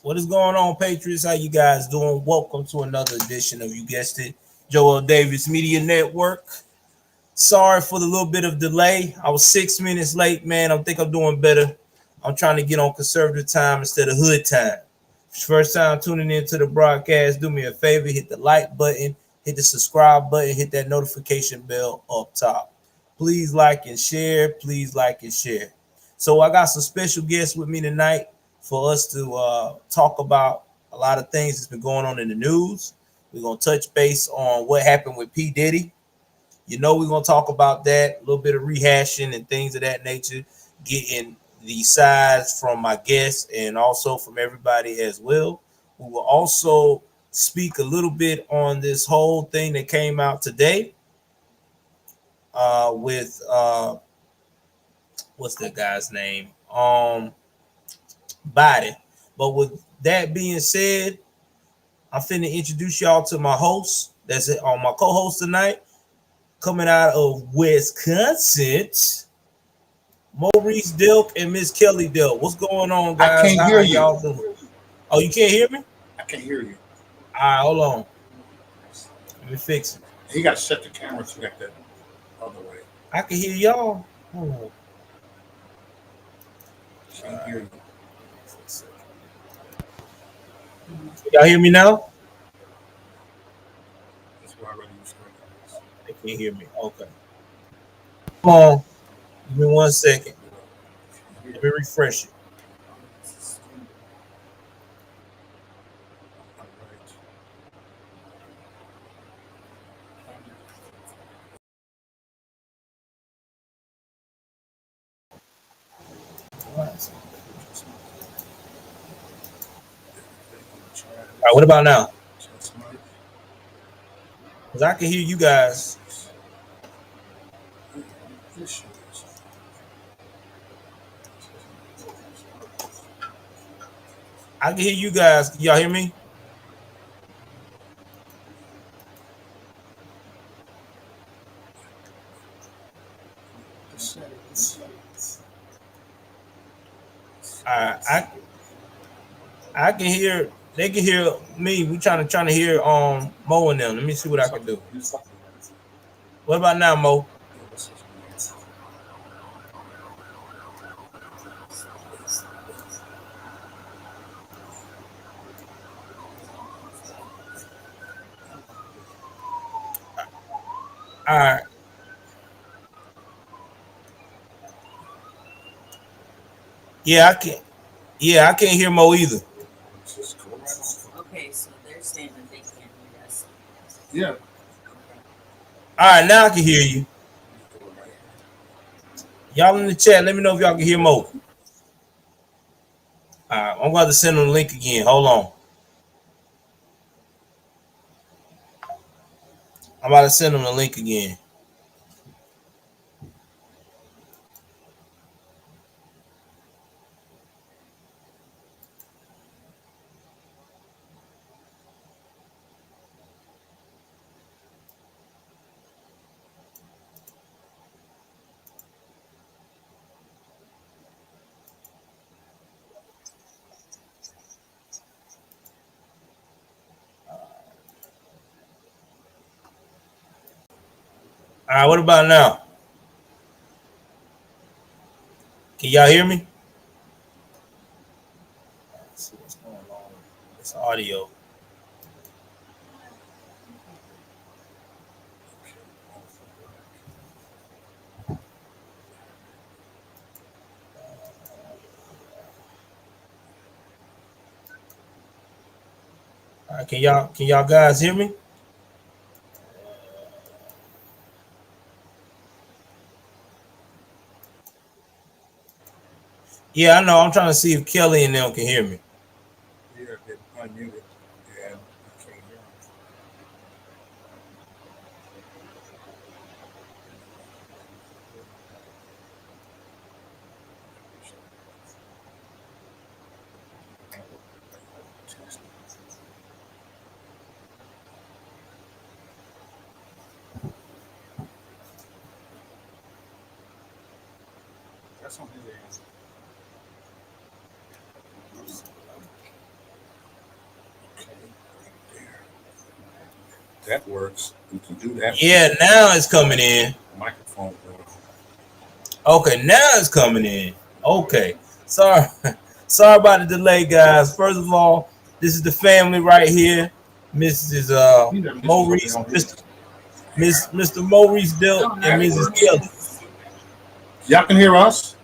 What is going on, Patriots? How you guys doing? Welcome to another edition of, you guessed it, Joel Davis Media Network. Sorry for the little bit of delay. I was 6 minutes late, man. I think I'm doing better. I'm trying to get on conservative time instead of hood time. First time tuning into the broadcast, do me a favor, hit the like button, hit the subscribe button, hit that notification bell up top. Please like and share. Please like and share. So I got some special guests with me tonight for us to talk about a lot of things that's been going on in the news. We're gonna touch base on what happened with P. Diddy. We're gonna talk about that, a little bit of rehashing and things of that nature, getting the sides from my guests and also from everybody as well. We will also speak a little bit on this whole thing that came out today with what's that guy's name? Biden. But with that being said, I'm finna introduce y'all to my host. That's it on my co-host tonight, coming out of Wisconsin, Maurice Dilk and Miss Kelly Dilk. What's going on, I guys? can't How hear are you. y'all doing? Oh, you can't hear me? I can't hear you. All right, hold on. Let me fix it. You got to set the camera to that other way. I can hear y'all. Hold on. Can't hear you. Y'all hear me now? That's why I ready to They can't hear me. Okay. Come on. Give me 1 second. Let me refresh it. All right, what about now? Because I can hear you guys. I can hear you guys. Can y'all hear me? I can hear. They can hear me. We trying to hear Mo and them. Let me see what I can do. What about now, Mo? All right. Yeah, I can't. Yeah, I can't hear Mo either. Okay, so they're saying that they can't hear us. Yeah. All right, now I can hear you. Y'all in the chat, let me know if y'all can hear Mo. All right, I'm going to send them the link again. Hold on. I'm about to send them the link again. All right, what about now? Can y'all hear me? Let's see what's going on. It's audio. All right, can y'all guys hear me? Yeah, I know. I'm trying to see if Kelly and them can hear me. Yeah, they're unmuted. And I can't hear them. That's on his end. that works. We can do that. Yeah, now it's coming in. Microphone. Okay, now it's coming in. Okay. Sorry. Sorry about the delay, guys. First of all, this is the family right here. Mrs. Maurice, Mr. Maurice Dilt, and Mrs. Kelly. Y'all can hear us?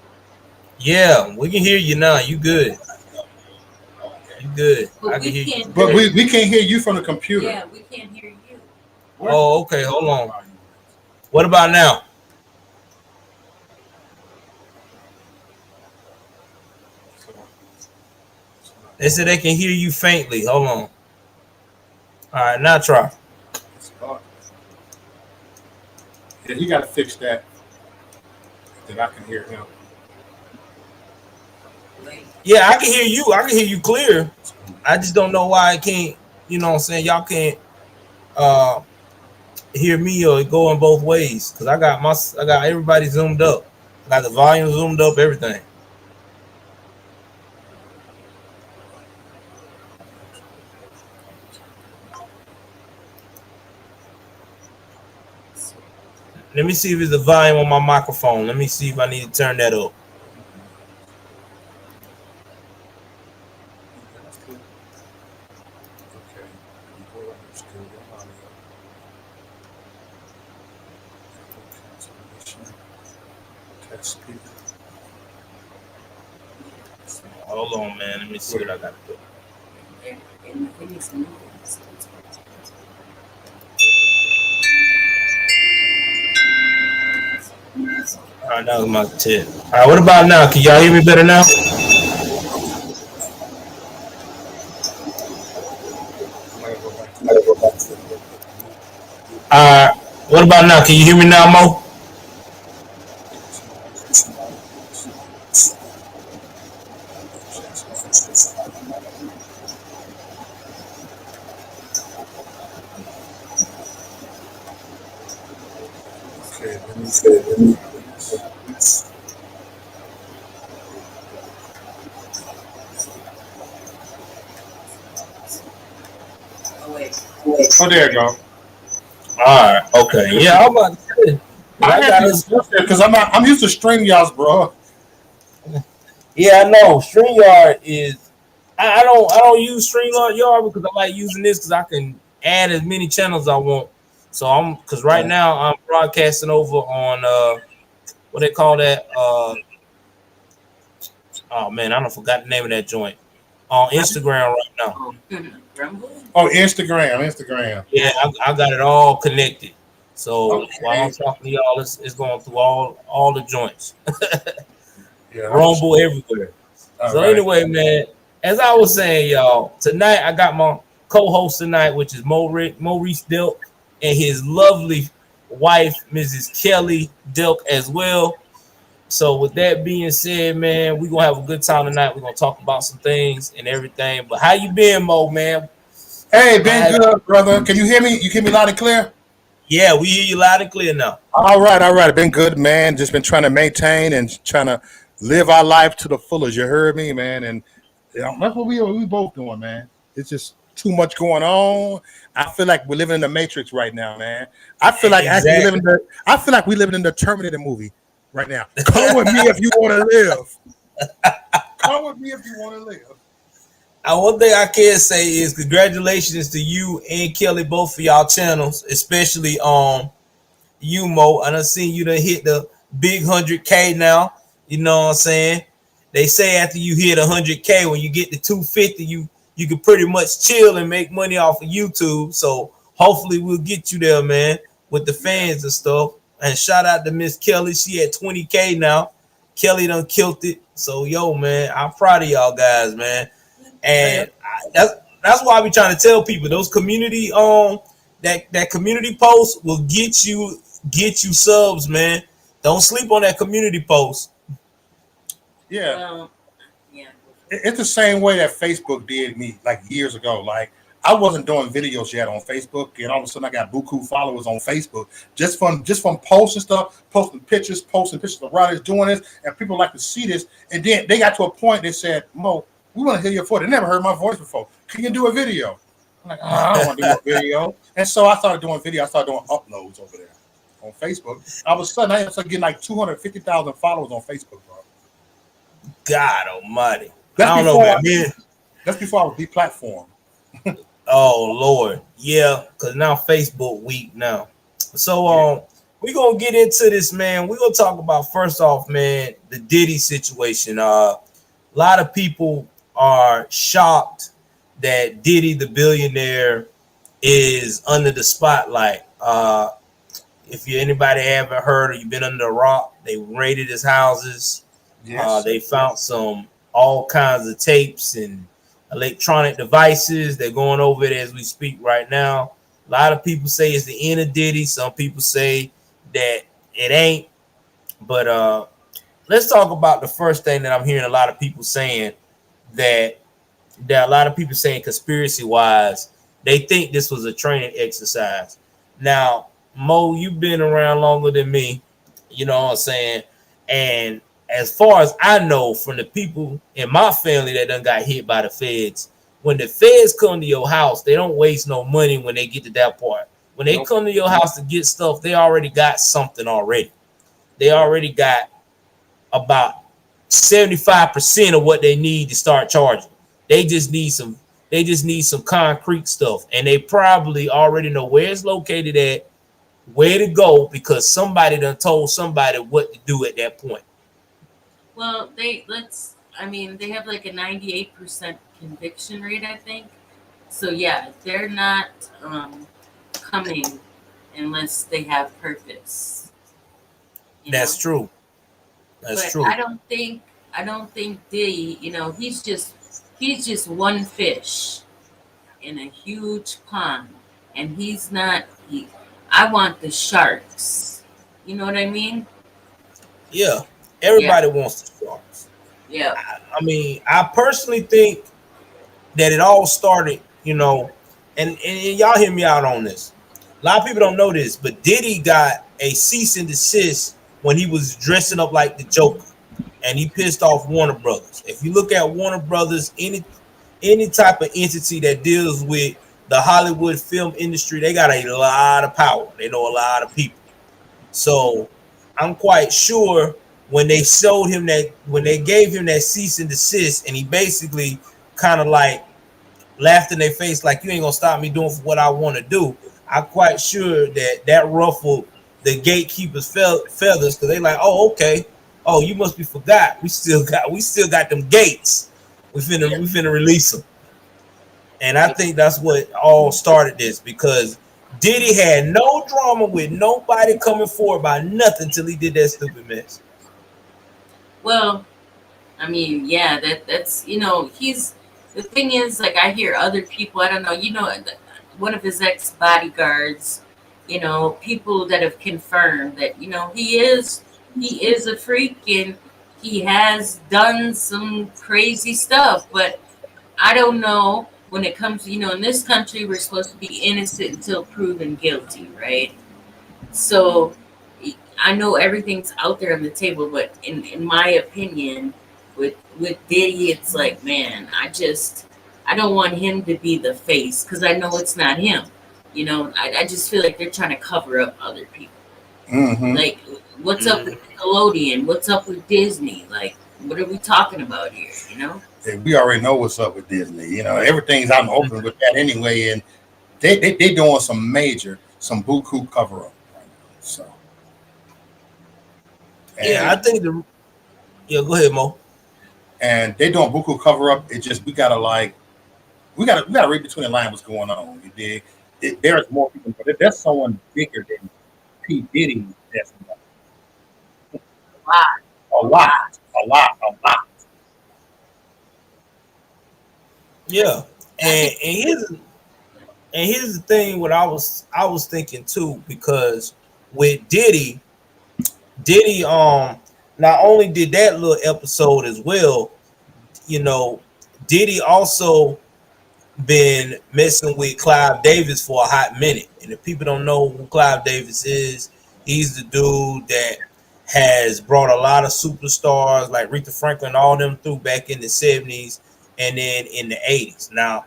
Yeah, we can hear you now. You good. You good. But I can hear you. But we can't hear you from the computer. Yeah, we can't hear you. Oh, okay. Hold on. What about now? They said they can hear you faintly. Hold on. All right, now try. Yeah, he got to fix that. That I can hear him. Yeah, I can hear you. I can hear you clear. I just don't know why I can't. You know what I'm saying? Y'all can't hear me or going both ways because I got everybody zoomed up. I got the volume zoomed up, everything. Let me see if it's the volume on my microphone. Let me see if I need to turn that up. Hold on, man. Let me see what I got to do. All right, that was my tip. All right, what about now? Can y'all hear me better now? All right, what about now? Can you hear me now, Mo? Oh, there you go. All right, okay. Yeah, I'm about to say. I got this because I'm used to StreamYards, bro. Yeah, I know. StreamYard is. I don't use StreamYard because I like using this because I can add as many channels I want. So because right now I'm broadcasting over on what they call that oh man, I don't forgot the name of that joint on Instagram right now. Oh, Instagram. Yeah, I got it all connected. So Okay. while I'm talking to y'all, it's going through all the joints. Yeah, Rumble everywhere. So anyway, man, as I was saying, y'all, tonight I got my co-host tonight, which is Maurice Dilk and his lovely wife, Mrs. Kelly Dilk, as well. So with that being said, man, we're gonna have a good time tonight. We're gonna talk about some things and everything. But how you been, Mo, man? Hey, been good, brother. Can you hear me? You hear me loud and clear? Yeah, we hear you loud and clear now. All right. Been good, man. Just been trying to maintain and trying to live our life to the fullest. You heard me, man. And that's what we both doing, man. It's just too much going on. I feel like we're living in the Matrix right now, man. I feel like Exactly. we living in the Terminator movie right now. Come with me if you want to live. Come with me if you want to live. One thing I can say is congratulations to you and Kelly, both for y'all channels, especially you, Mo. I done seen you done hit the big 100K now. You know what I'm saying? They say after you hit 100K, when you get to 250, you can pretty much chill and make money off of YouTube. So hopefully we'll get you there, man, with the fans and stuff. And shout out to Miss Kelly. She at 20K now. Kelly done killed it. So yo, man, I'm proud of y'all guys, man. And that's why I be trying to tell people those community that community post will get you subs, man. Don't sleep on that community post. Yeah. It's the same way that Facebook did me like years ago. Like I wasn't doing videos yet on Facebook, and all of a sudden I got buku followers on Facebook just from posting stuff, posting pictures of riders doing this, and people like to see this. And then they got to a point they said, "Mo, we want to hear your voice." They never heard my voice before. Can you do a video? I'm like, I don't want to do a video. And so I started doing video. I started doing uploads over there on Facebook. All of a sudden, I started getting like 250,000 followers on Facebook, bro. God Almighty. That's I don't know, before man. that's before I was deplatformed. Oh Lord, yeah, because now Facebook weak now. So we're gonna get into this, man. We're gonna talk about first off, man, the Diddy situation. A lot of people are shocked that Diddy, the billionaire, is under the spotlight. If you anybody haven't heard or you've been under a rock, they raided his houses. Yes. They found some all kinds of tapes and electronic devices. They're going over it as we speak right now. A lot of people say it's the end of Diddy. Some people say that it ain't. But let's talk about the first thing that I'm hearing a lot of people saying that a lot of people saying conspiracy wise, they think this was a training exercise. Now, Mo, you've been around longer than me, you know what I'm saying? And as far as I know from the people in my family that done got hit by the feds, when the feds come to your house, they don't waste no money when they get to that part. When they come to your house to get stuff, they already got something already. They already got about 75% of what they need to start charging. They just need some concrete stuff. And they probably already know where it's located at, where to go, because somebody done told somebody what to do at that point. Well, they have like a 98% conviction rate, I think. So yeah, they're not coming unless they have purpose. That's true. That's true. I don't think Diddy, he's just one fish in a huge pond, and I want the sharks. You know what I mean? Yeah. Everybody wants the sharks. Yeah. I mean, I personally think that it all started, and y'all hear me out on this. A lot of people don't know this, but Diddy got a cease and desist when he was dressing up like the Joker, and he pissed off Warner Brothers. If you look at Warner Brothers, any type of entity that deals with the Hollywood film industry, they got a lot of power. They know a lot of people. So I'm quite sure when they showed him when they gave him that cease and desist, and he basically kind of like laughed in their face like, you ain't gonna stop me doing what I want to do. I'm quite sure that ruffled the gatekeepers' feathers, because they like, oh, okay, oh, you must be forgot. We still got them gates. We finna release them. And I think that's what all started this, because Diddy had no drama with nobody coming forward about nothing till he did that stupid mess. Well, I mean, yeah, that's he's the thing is, like, I hear other people, I don't know, one of his ex bodyguards, people that have confirmed that he is a freak, and he has done some crazy stuff, but I don't know. When it comes to, in this country, we're supposed to be innocent until proven guilty, right? So I know everything's out there on the table, but in my opinion, with Diddy, it's like, man, I don't want him to be the face, because I know it's not him. I just feel like they're trying to cover up other people. Mm-hmm. Like, what's up with Nickelodeon? What's up with Disney? Like, what are we talking about here? We already know what's up with Disney. Everything's out in the open with that anyway, and they doing some buku cover up right now. So I think go ahead, Mo. And they doing buku cover up. It just we gotta read between the lines what's going on. You dig? There's more people, but there's someone bigger than P. Diddy. That's a lot. Yeah, and here's the thing. What I was thinking too, because with Diddy, not only did that little episode as well, Diddy also been messing with Clive Davis for a hot minute. And if people don't know who Clive Davis is, he's the dude that has brought a lot of superstars like Aretha Franklin, all them through back in the 70s and then in the 80s. Now,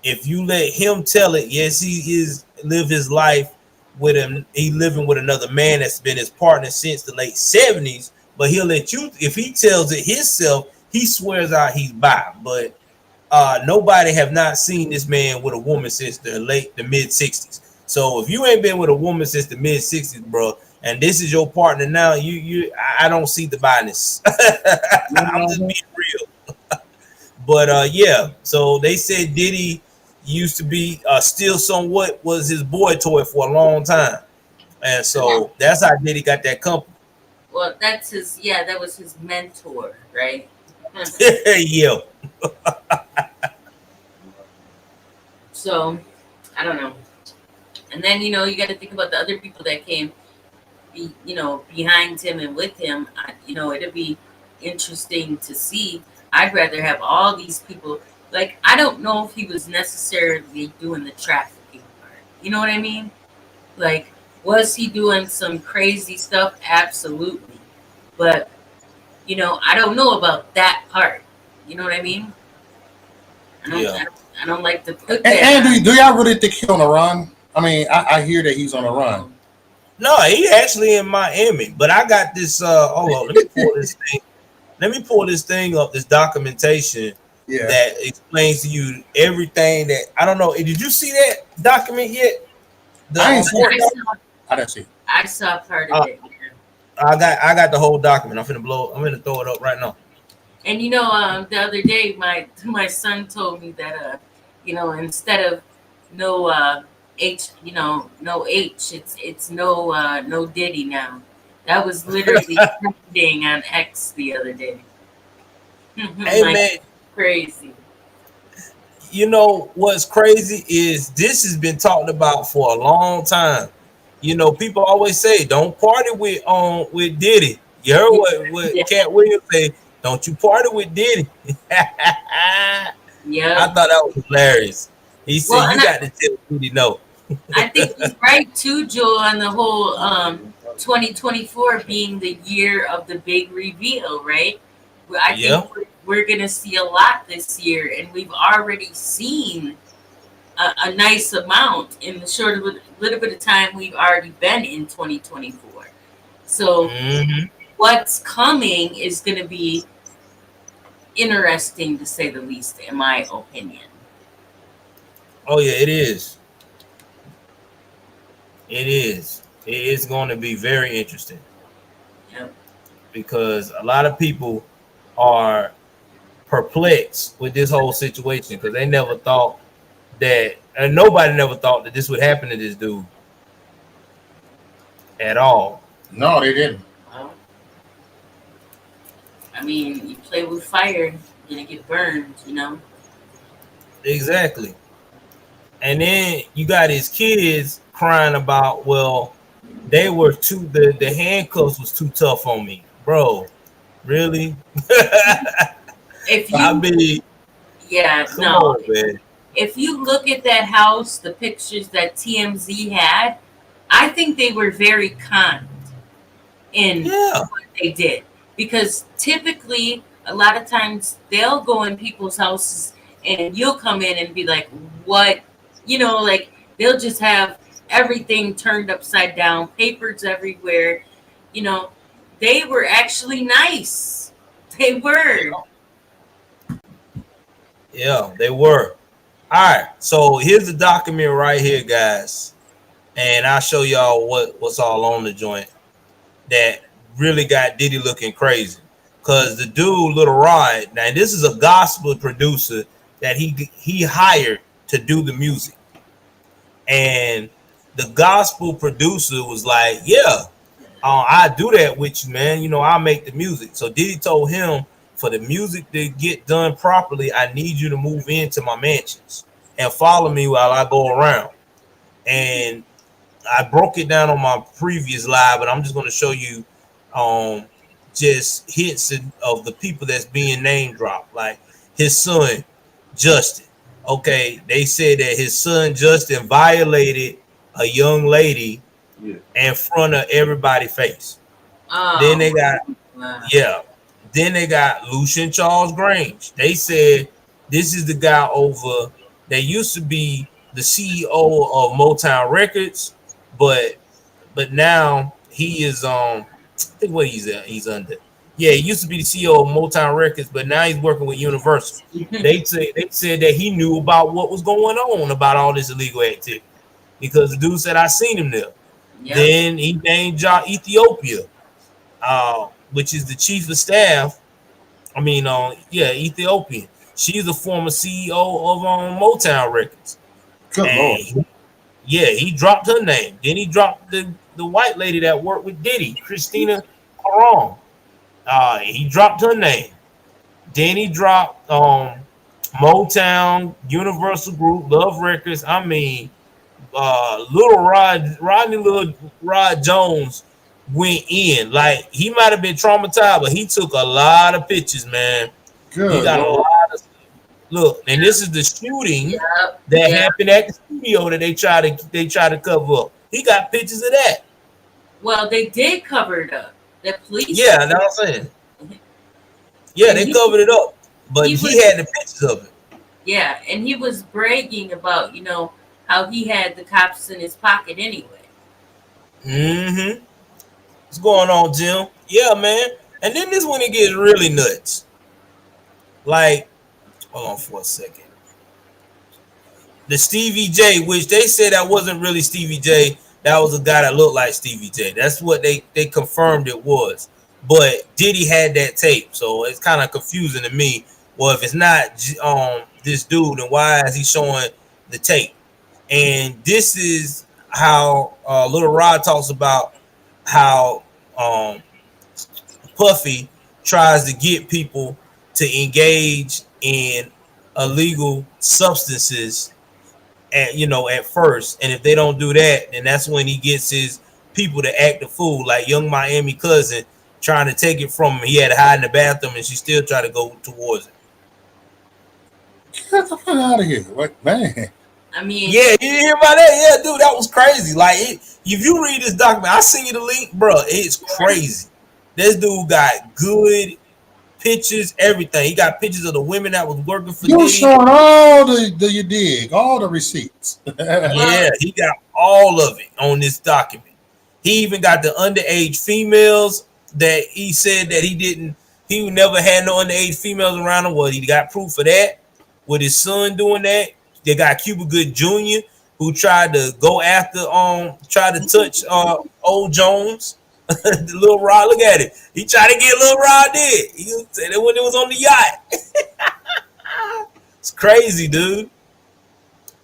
if you let him tell it, yes, he is live his life with him. He living with another man that's been his partner since the late 70s. But he'll let you, if he tells it himself, he swears out he's bi. But nobody have not seen this man with a woman since the mid 60s. So if you ain't been with a woman since the mid 60s, bro, and this is your partner now, I don't see the bias. I'm just being real. But yeah, so they said Diddy used to be still somewhat was his boy toy for a long time, and so that's how Diddy got that company. Well, that's his. Yeah, that was his mentor, right? Yeah. So I don't know. And then you got to think about the other people that came, behind him and with him. It'd be interesting to see. I'd rather have all these people. Like, I don't know if he was necessarily doing the trafficking part. You know what I mean? Like, was he doing some crazy stuff? Absolutely. But, I don't know about that part. You know what I mean? I don't like to put that. And do y'all really think he's on the run? I mean, I hear that he's on the run. No, he actually in Miami. But I got this. Hold on, let me pull this thing. Let me pull this thing up. This documentation that explains to you everything that I don't know. Did you see that document yet? I didn't see it. I saw part of it. I got the whole document. I'm gonna throw it up right now. And the other day, my son told me that instead of no H, no H, it's no Diddy now. That was literally trending on X the other day. Hey man, crazy. You know what's crazy is this has been talked about for a long time. People always say don't party with Diddy. You heard what Cat Williams say? Don't you party with Diddy? Yeah, I thought that was hilarious. He said you got to tell Diddy no. I think he's right too, Joe, on the whole 2024 being the year of the big reveal, right? I think we're gonna see a lot this year, and we've already seen a nice amount in the short little bit of time we've already been in 2024. So what's coming is going to be interesting, to say the least, in my opinion. Oh yeah, it is. It is. It is going to be very interesting. Yep. Because a lot of people are perplexed with this whole situation because they never thought that, and nobody never thought that this would happen to this dude at all. No, they didn't. Well, I mean, you play with fire, you're gonna get burned, Exactly. And then you got his kids crying about, well, they were the handcuffs was too tough on me, bro. Really? If you, come on, man. If you look at that house, the pictures that TMZ had, I think they were very kind in what they did. Because typically, a lot of times, they'll go in people's houses and you'll come in and be like, what? Like, they'll just have everything turned upside down, papers everywhere. They were actually nice. They were. Yeah, they were. All right, so here's the document right here, guys, and I'll show y'all what's all on the joint that really got Diddy looking crazy. Cause the dude, Little Rod, now this is a gospel producer that he hired to do the music, and the gospel producer was like, "Yeah, I do that with you, man. I'll make the music." So Diddy told him, for the music to get done properly, I need you to move into my mansions and follow me while I go around. And I broke it down on my previous live, but I'm just going to show you just hits of the people that's being name dropped. Like his son, Justin. Okay, they said that his son, Justin, violated a young lady in front of everybody's face. Then they got, Then they got Lucian Charles Grange. They said this is the guy over that used to be the CEO of Motown Records, but now he is I think what he's under. Yeah, he used to be the CEO of Motown Records, but now he's working with Universal. They said that he knew about what was going on about all this illegal activity because the dude said I seen him there. Yep. Then he named Ethiopia, which is the chief of staff. I mean, Ethiopian. She's a former CEO of Motown Records. Good Lord. He dropped her name. Then he dropped the white lady that worked with Diddy, Christina Caron. He dropped her name. Then he dropped Motown, Universal Group, Love Records. I mean, Rodney Rod Jones went in. Like he might have been traumatized, but he took a lot of pictures, man. Good he got Lord. a lot of look, and this is the shooting that happened at the studio that they try to cover up. He got pictures of that. Well, they did cover it up. The police. Yeah, that's what I'm saying. Yeah, they covered it up, but he had the pictures of it. Yeah, and he was bragging about, how he had the cops in his pocket anyway. Mm-hmm. What's going on, Jim? Yeah, man. And then this one it gets really nuts. Like, hold on for a second. The Stevie J, which they said that wasn't really Stevie J. That was a guy that looked like Stevie J. That's what they confirmed it was. But Diddy had that tape, so it's kind of confusing to me. Well, if it's not this dude, then why is he showing the tape? And this is how Little Rod talks about how Puffy tries to get people to engage in illegal substances at first, and if they don't do that, then that's when he gets his people to act a fool, like Young Miami Cousin trying to take it from him. He had to hide in the bathroom, and she still tried to go towards it. Get the fuck out of here, what man? I mean, yeah, you hear about that? Yeah, dude, that was crazy. Like, if you read this document, I send you the link, bro. It's crazy. This dude got good pictures, everything. He got pictures of the women that was working for You Diddy. showing all you dig, all the receipts. Yeah, he got all of it on this document. He even got the underage females that he said that he never had no underage females around him. Well, he got proof of that with his son doing that. They got Cuba Good Jr., who tried to go after, tried to touch old Jones. The Little Rod, look at it. He tried to get Little Rod dead. He said it when it was on the yacht. It's crazy, dude.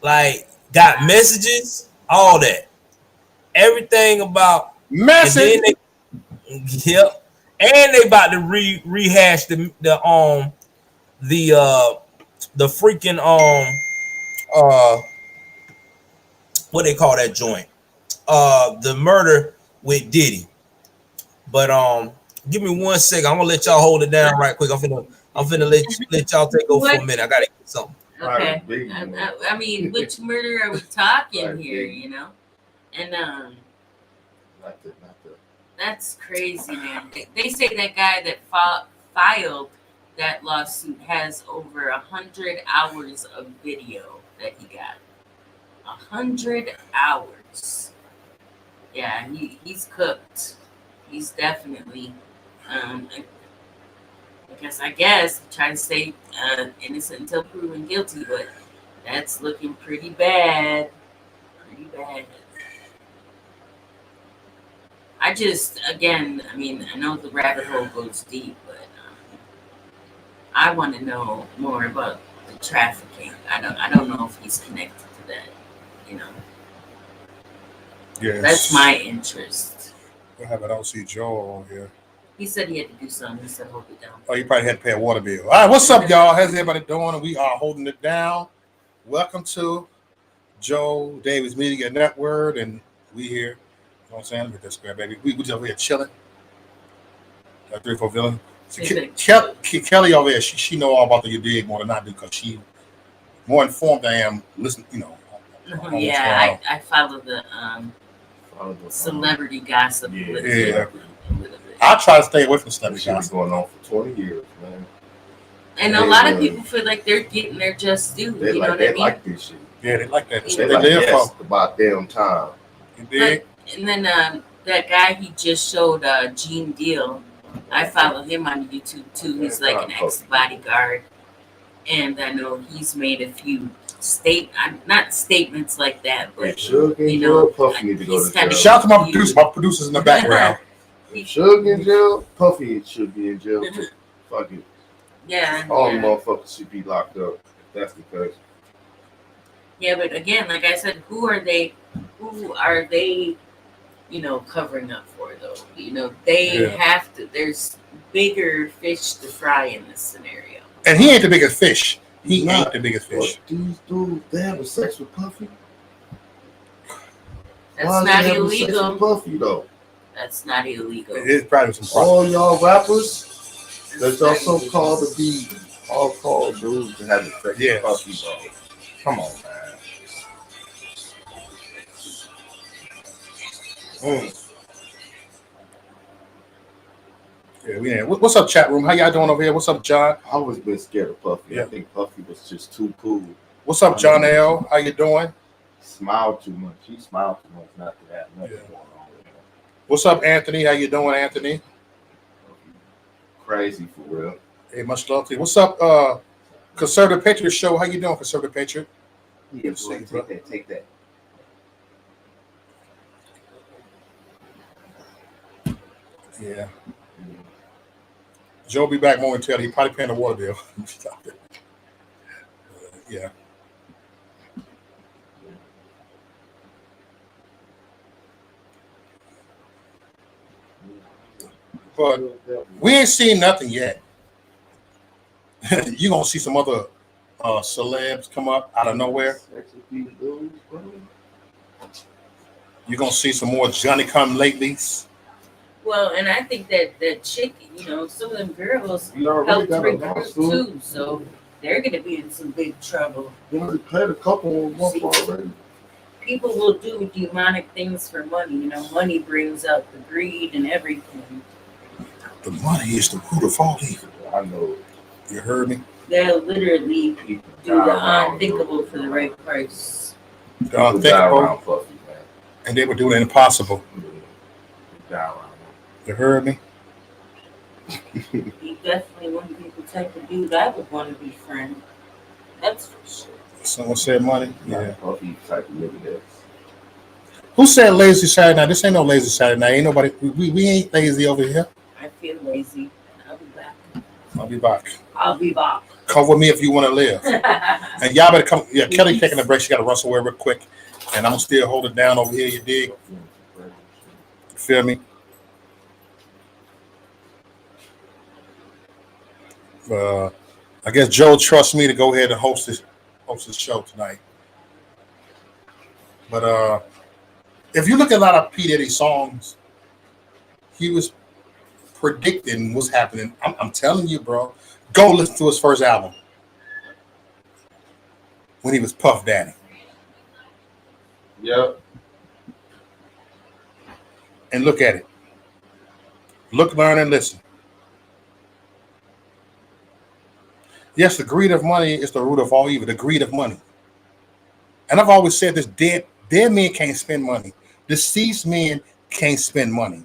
Like, got messages, all that. Everything about message. And they about to rehash the freaking what they call that joint? The murder with Diddy. But give me 1 second. I'm gonna let y'all hold it down right quick. I'm finna let y'all take over for a minute. I gotta get something. Okay. I mean, which murder are we talking here? And that's crazy, man. They say that guy that filed that lawsuit has over 100 hours of video that he got. 100 hours. Yeah, he's cooked. He's definitely, I guess, trying to stay innocent until proven guilty, but that's looking pretty bad. Pretty bad. I know the rabbit hole goes deep, but I want to know more about the trafficking. I don't know if he's connected to that. Yes. That's my interest. We'll have an OC Joel on here. He said he had to do something. He said hold it down. Oh, you probably had to pay a water bill. All right, what's up, y'all? How's everybody doing? We are holding it down. Welcome to Joe Davis Media Network, and we here. You know what I'm saying? Look at this square, baby. We just over here chilling. 3 or 4 villain. So Kelly over there, she know all about the dig more than I do because she more informed I am. Listen, Yeah, I follow the celebrity gossip. Yeah. I try to stay away from celebrity gossip. Going on for 20 years, man. And a lot of people feel like they're getting their just due. They you know like, what they I mean? like this shit. Yeah, they like that. They like yes, about damn time. You dig? And then that guy he just showed, Gene Deal. I follow him on YouTube too. He's like an ex-bodyguard, and I know he's made a few not statements like that, but you know, Puffy need to go to jail. Shout out to my producer. My producers in the background. Suge in jail. Puffy should be in jail too. Fuck it. Yeah. All motherfuckers should be locked up. If that's the case. Yeah, but again, like I said, who are they? You know, covering up for though. You know, they have to. There's bigger fish to fry in this scenario. And he ain't the biggest fish. He ain't the biggest fish. These dudes, they having sex with Puffy. That's not illegal. With Puffy though. That's not illegal. It's probably some problem. All y'all rappers that's also called to be all called dudes to have sex with Puffy, bro. Come on, man. Yeah, what's up, chat room? How y'all doing over here? What's up, John? I always been scared of Puffy. I think Puffy was just too cool. What's up, John L? How you doing? Smile too much. He smiled too much not to have nothing going on with him. What's up, Anthony? How you doing, Anthony? Crazy for real. Hey, much love to you. What's up, Conservative Patriot Show? How you doing, Conservative Patriot? Yeah, take that. Yeah. Joe will be back momentarily. He probably paying the water bill. Stop it. Yeah. But we ain't seen nothing yet. You're going to see some other celebs come up out of nowhere. You're going to see some more Johnny come latelys. Well, and I think that chick, you know, some of them girls helped recruit too, so they're going to be in some big trouble. They already played a couple of them already. People will do demonic things for money. You know, money brings out the greed and everything. The money is the root of all evil. I know. You heard me? They'll literally do the unthinkable for the right price. The unthinkable. And they would do the impossible. You heard me? He definitely wouldn't be the type of dude I would want to befriend. That's for sure. Someone said money? Yeah. Type of nigga. Who said lazy Saturday night? This ain't no lazy Saturday night. Ain't nobody. We ain't lazy over here. I feel lazy. I'll be back. I'll be back. I'll be back. Come with me if you want to live. And y'all better come. Yeah, Kelly taking a break. She got to run somewhere real quick. And I'm still holding down over here. You dig? You feel me? I guess Joe trusts me to go ahead and host this show tonight. But if you look at a lot of P. Diddy songs, he was predicting what's happening. I'm telling you, bro. Go listen to his first album when he was Puff Daddy. Yep. And look at it. Look, learn, and listen. Yes, the greed of money is the root of all evil. The greed of money. And I've always said this: dead men can't spend money. Deceased men can't spend money.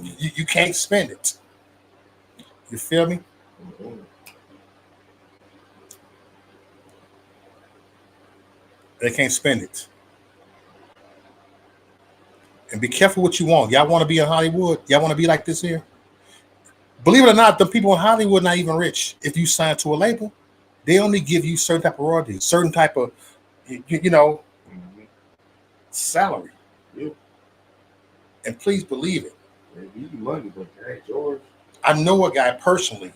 You can't spend it. You feel me? They can't spend it. And be careful what you want. Y'all want to be in Hollywood? Y'all want to be like this here? Believe it or not, the people in Hollywood not even rich. If you sign to a label, they only give you certain type of royalties, certain type of, salary. Yeah. And please believe it. They need money, but hey, George. I know a guy personally,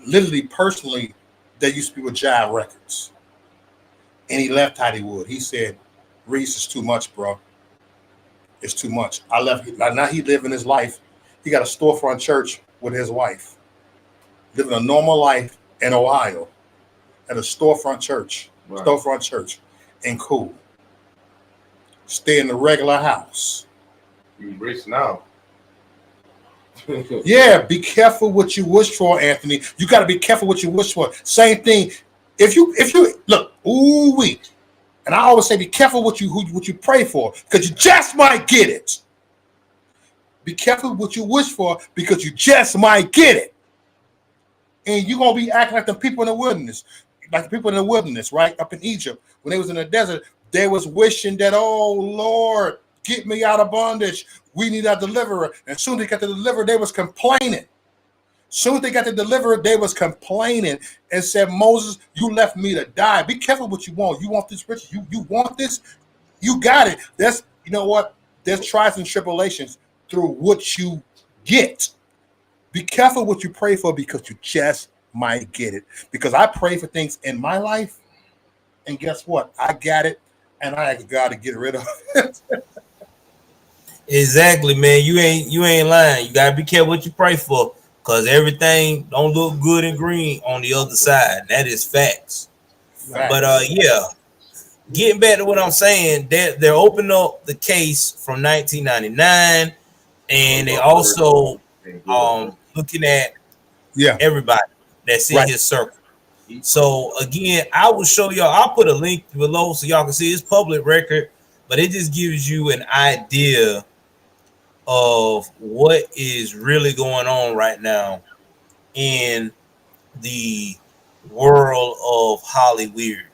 literally personally, that used to be with Jive Records. And he left Hollywood. He said, Reese, it's too much, bro. It's too much. I left. Now he living his life. He got a storefront church with his wife. Living a normal life in Ohio at a storefront church. Right. Storefront church. And cool. Stay in the regular house. He's rich now. Yeah, be careful what you wish for, Anthony. You got to be careful what you wish for. Same thing. If you look, and I always say, be careful what you pray for, because you just might get it. Be careful what you wish for, because you just might get it. And you're gonna be acting like the people in the wilderness, right up in Egypt when they was in the desert. They was wishing that, oh Lord, get me out of bondage. We need a deliverer. And soon they got the deliverer, they was complaining. Soon as they got the deliverer, they was complaining and said, Moses, you left me to die. Be careful what you want. You want this rich? You want this? You got it. You know what? There's trials and tribulations through what you get. Be careful what you pray for, because you just might get it. Because I pray for things in my life, and guess what? I got it, and I ask God to get rid of it. Exactly, man. You ain't lying. You gotta be careful what you pray for, because everything don't look good and green on the other side. That is facts. But yeah, getting back to what I'm saying, they're opening up the case from 1999, and they also looking at everybody that's in his circle. So again, I will show y'all. I'll put a link below so y'all can see it's public record, but it just gives you an idea of what is really going on right now in the world of Hollywood.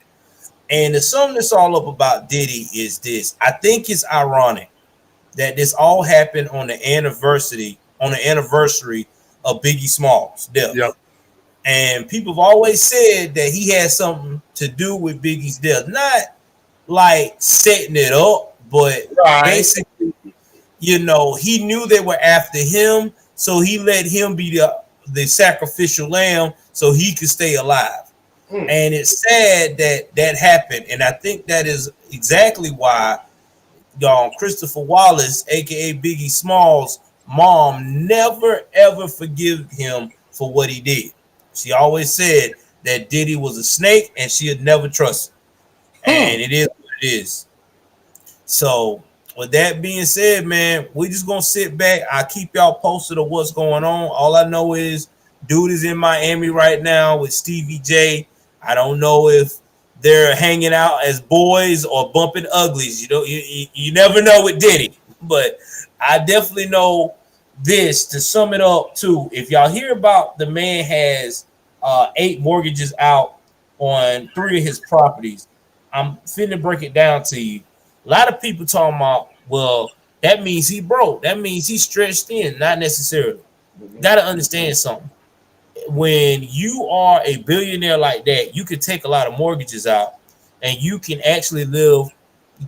And the something that's all up about Diddy is this. I think it's ironic that this all happened on the anniversary of Biggie Smalls' death. Yep. And people have always said that he had something to do with Biggie's death. Not like setting it up, but basically, he knew they were after him, so he let him be the sacrificial lamb so he could stay alive. And it's sad that happened. And I think that is exactly why Christopher Wallace, aka Biggie Smalls' mom, never ever forgive him for what he did. She always said that Diddy was a snake and she had never trust him. And it is what it is. So with that being said, man, we're just gonna sit back. I'll keep y'all posted of what's going on. All I know is dude is in Miami right now with Stevie J. I don't know if they're hanging out as boys or bumping uglies. You never know with Diddy, but I definitely know this to sum it up too. If y'all hear about the man has 8 mortgages out on 3 of his properties, I'm finna break it down to you. A lot of people talking about, well, that means he broke. That means he's stretched in. Not necessarily. Gotta understand something. When you are a billionaire like that, you can take a lot of mortgages out and you can actually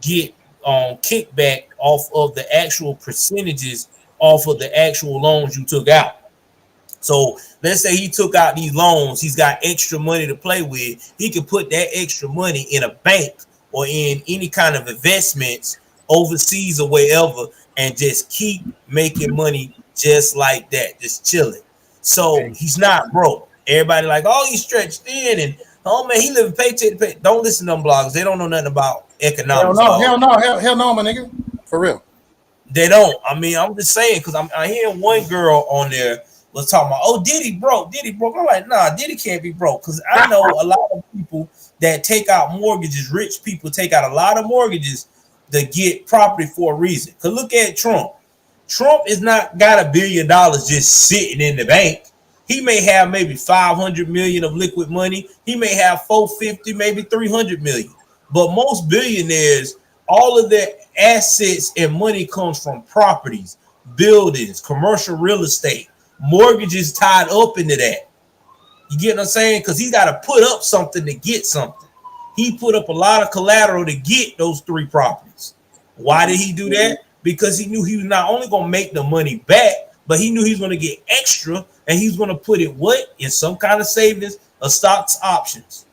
get kickback off of the actual percentages off of the actual loans you took out. So let's say he took out these loans, he's got extra money to play with. He can put that extra money in a bank or in any kind of investments overseas or wherever and just keep making money just like that, just chilling. So he's not broke. Everybody like, oh, he's stretched in and oh man, he living paycheck to pay. Don't listen to them bloggers. They don't know nothing about economics. Hell no, my nigga. For real. They don't. I mean, I'm just saying, because I'm hearing one girl on there was talking about, oh, Diddy broke. I'm like, nah, Diddy can't be broke. Because I know a lot of people that take out mortgages, rich people take out a lot of mortgages to get property for a reason. Because look at Trump. Trump is not got $1 billion just sitting in the bank. He may have maybe 500 million of liquid money. He may have 450, maybe 300 million. But most billionaires, all of their assets and money comes from properties, buildings, commercial real estate, mortgages tied up into that. You get what I'm saying? Because he got to put up something to get something. He put up a lot of collateral to get those 3 properties. Why did he do that? Because he knew he was not only going to make the money back, but he knew he was going to get extra, and he's going to put it in some kind of savings or stocks options.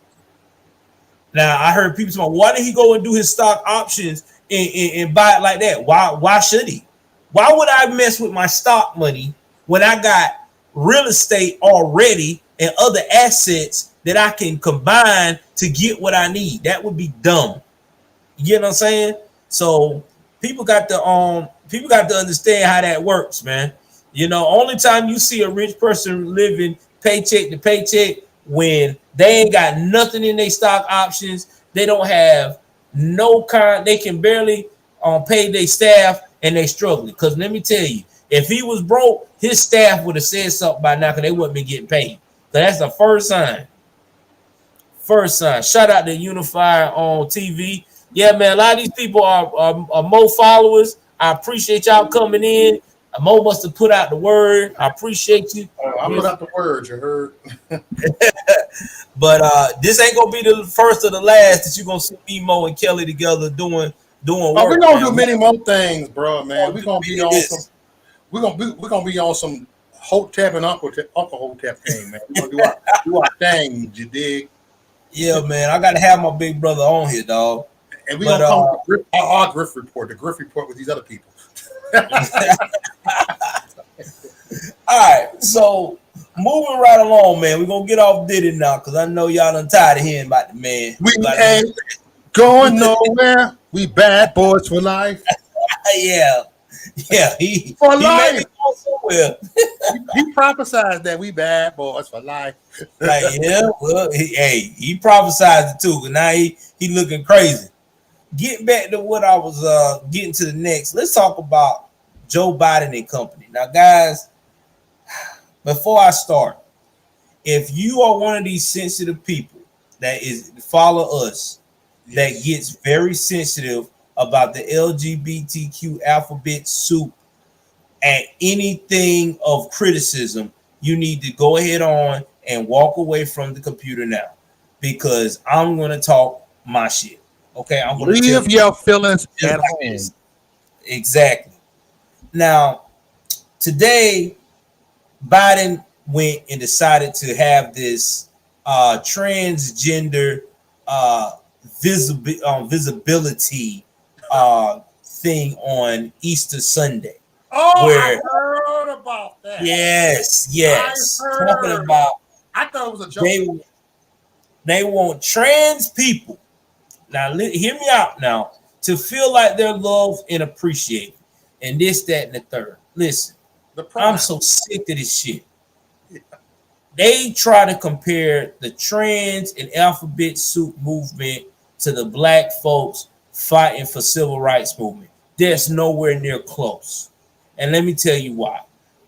Now, I heard people talking, why did he go and do his stock options and buy it like that? Why should he? Why would I mess with my stock money when I got real estate already and other assets that I can combine to get what I need? That would be dumb. You get what I'm saying? So people got to understand how that works, man. You know, only time you see a rich person living paycheck to paycheck when they ain't got nothing in their stock options. They don't have no kind. They can barely pay their staff, and they struggling. Because let me tell you, if he was broke, his staff would have said something by now, because they wouldn't be getting paid. So that's the first sign. First sign. Shout out to Unify on TV. Yeah, man, a lot of these people are more followers. I appreciate y'all coming in. Mo must have put out the word. I appreciate you. I put out the word, you heard. But this ain't gonna be the first or the last that you're gonna see me, Mo, and Kelly together doing work. We're gonna do many more things, bro, man. We're gonna be on some. We're gonna be on some Hotep and Uncle Hotep game, man. We're gonna do our thing. You dig? Yeah, man. I gotta have my big brother on here, dog. And we're gonna come with our Griff report, the Griff report with these other people. All right, so moving right along, man. We're gonna get off Diddy now, because I know y'all done tired of hearing about the man. We ain't going nowhere. We bad boys for life. Yeah, he for he life. Made me go somewhere. He prophesied that we bad boys for life. Like, yeah, well, he prophesied it too, but now he looking crazy. Getting back to what I was getting to the next, let's talk about Joe Biden and company. Now, guys, before I start, if you are one of these sensitive people that is follow us, that gets very sensitive about the LGBTQ alphabet soup and anything of criticism, you need to go ahead on and walk away from the computer now, because I'm going to talk my shit. Okay, I'm going to leave your feelings at home. Exactly. Now, today, Biden went and decided to have this transgender visibility thing on Easter Sunday. Oh, I heard about that. Yes. Talking about, I thought it was a joke. They want trans people. Now, hear me out now, to feel like they're loved and appreciated, and this, that, and the third. Listen, I'm so sick of this shit. Yeah. They try to compare the trans and alphabet soup movement to the black folks fighting for civil rights movement. There's nowhere near close. And let me tell you why.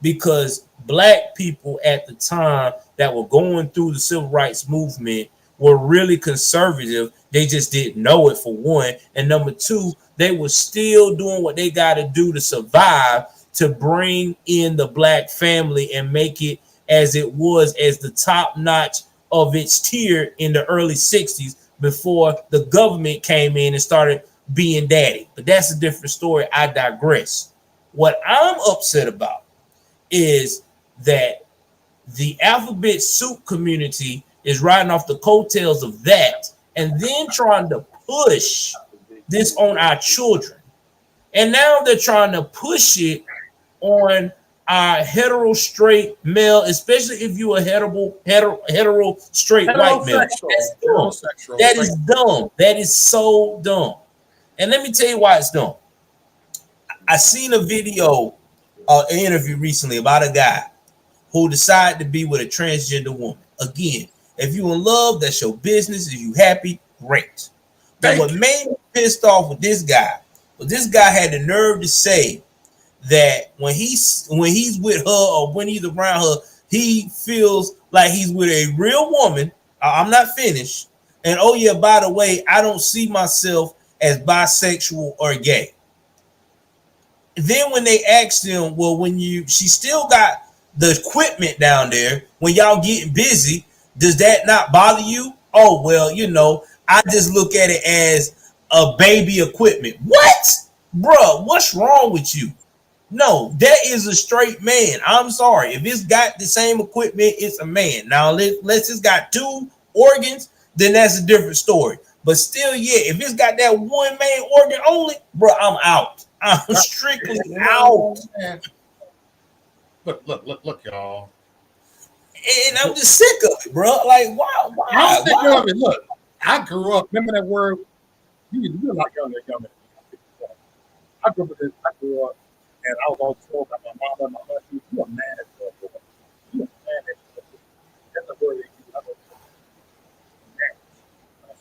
Because black people at the time that were going through the civil rights movement were really conservative. They just didn't know it, for one. And number two, they were still doing what they got to do to survive, to bring in the black family and make it as it was, as the top notch of its tier in the early 60s, before the government came in and started being daddy. But that's a different story. I digress. What I'm upset about is that the alphabet soup community is riding off the coattails of that, and then trying to push this on our children. And now they're trying to push it on our hetero straight male, especially if you're a hetero straight white male. That's dumb. That is dumb. That is so dumb. And let me tell you why it's dumb. I seen a video, an interview recently about a guy who decided to be with a transgender woman. Again, if you in love, that's your business. If you happy, great. But what made me pissed off with this guy, had the nerve to say that when he's with her, or when he's around her, he feels like he's with a real woman. I'm not finished. And oh yeah, by the way, I don't see myself as bisexual or gay. Then when they asked him, well, she still got the equipment down there, when y'all getting busy, does that not bother you? Oh, well, I just look at it as a baby equipment. What? Bruh, what's wrong with you? No, that is a straight man. I'm sorry. If it's got the same equipment, it's a man. Now, unless it's got two organs, then that's a different story. But still, yeah, if it's got that one main organ only, bruh, I'm out. I'm strictly out. Look, y'all. And I'm just sick of it, bro. Like, why? I'm sick of it. Look, I grew up. Remember that word? You're not younger. I grew up And I was always told by my mom and my auntie, you a man at your boy. You a man at your boy. That's the word they use. I was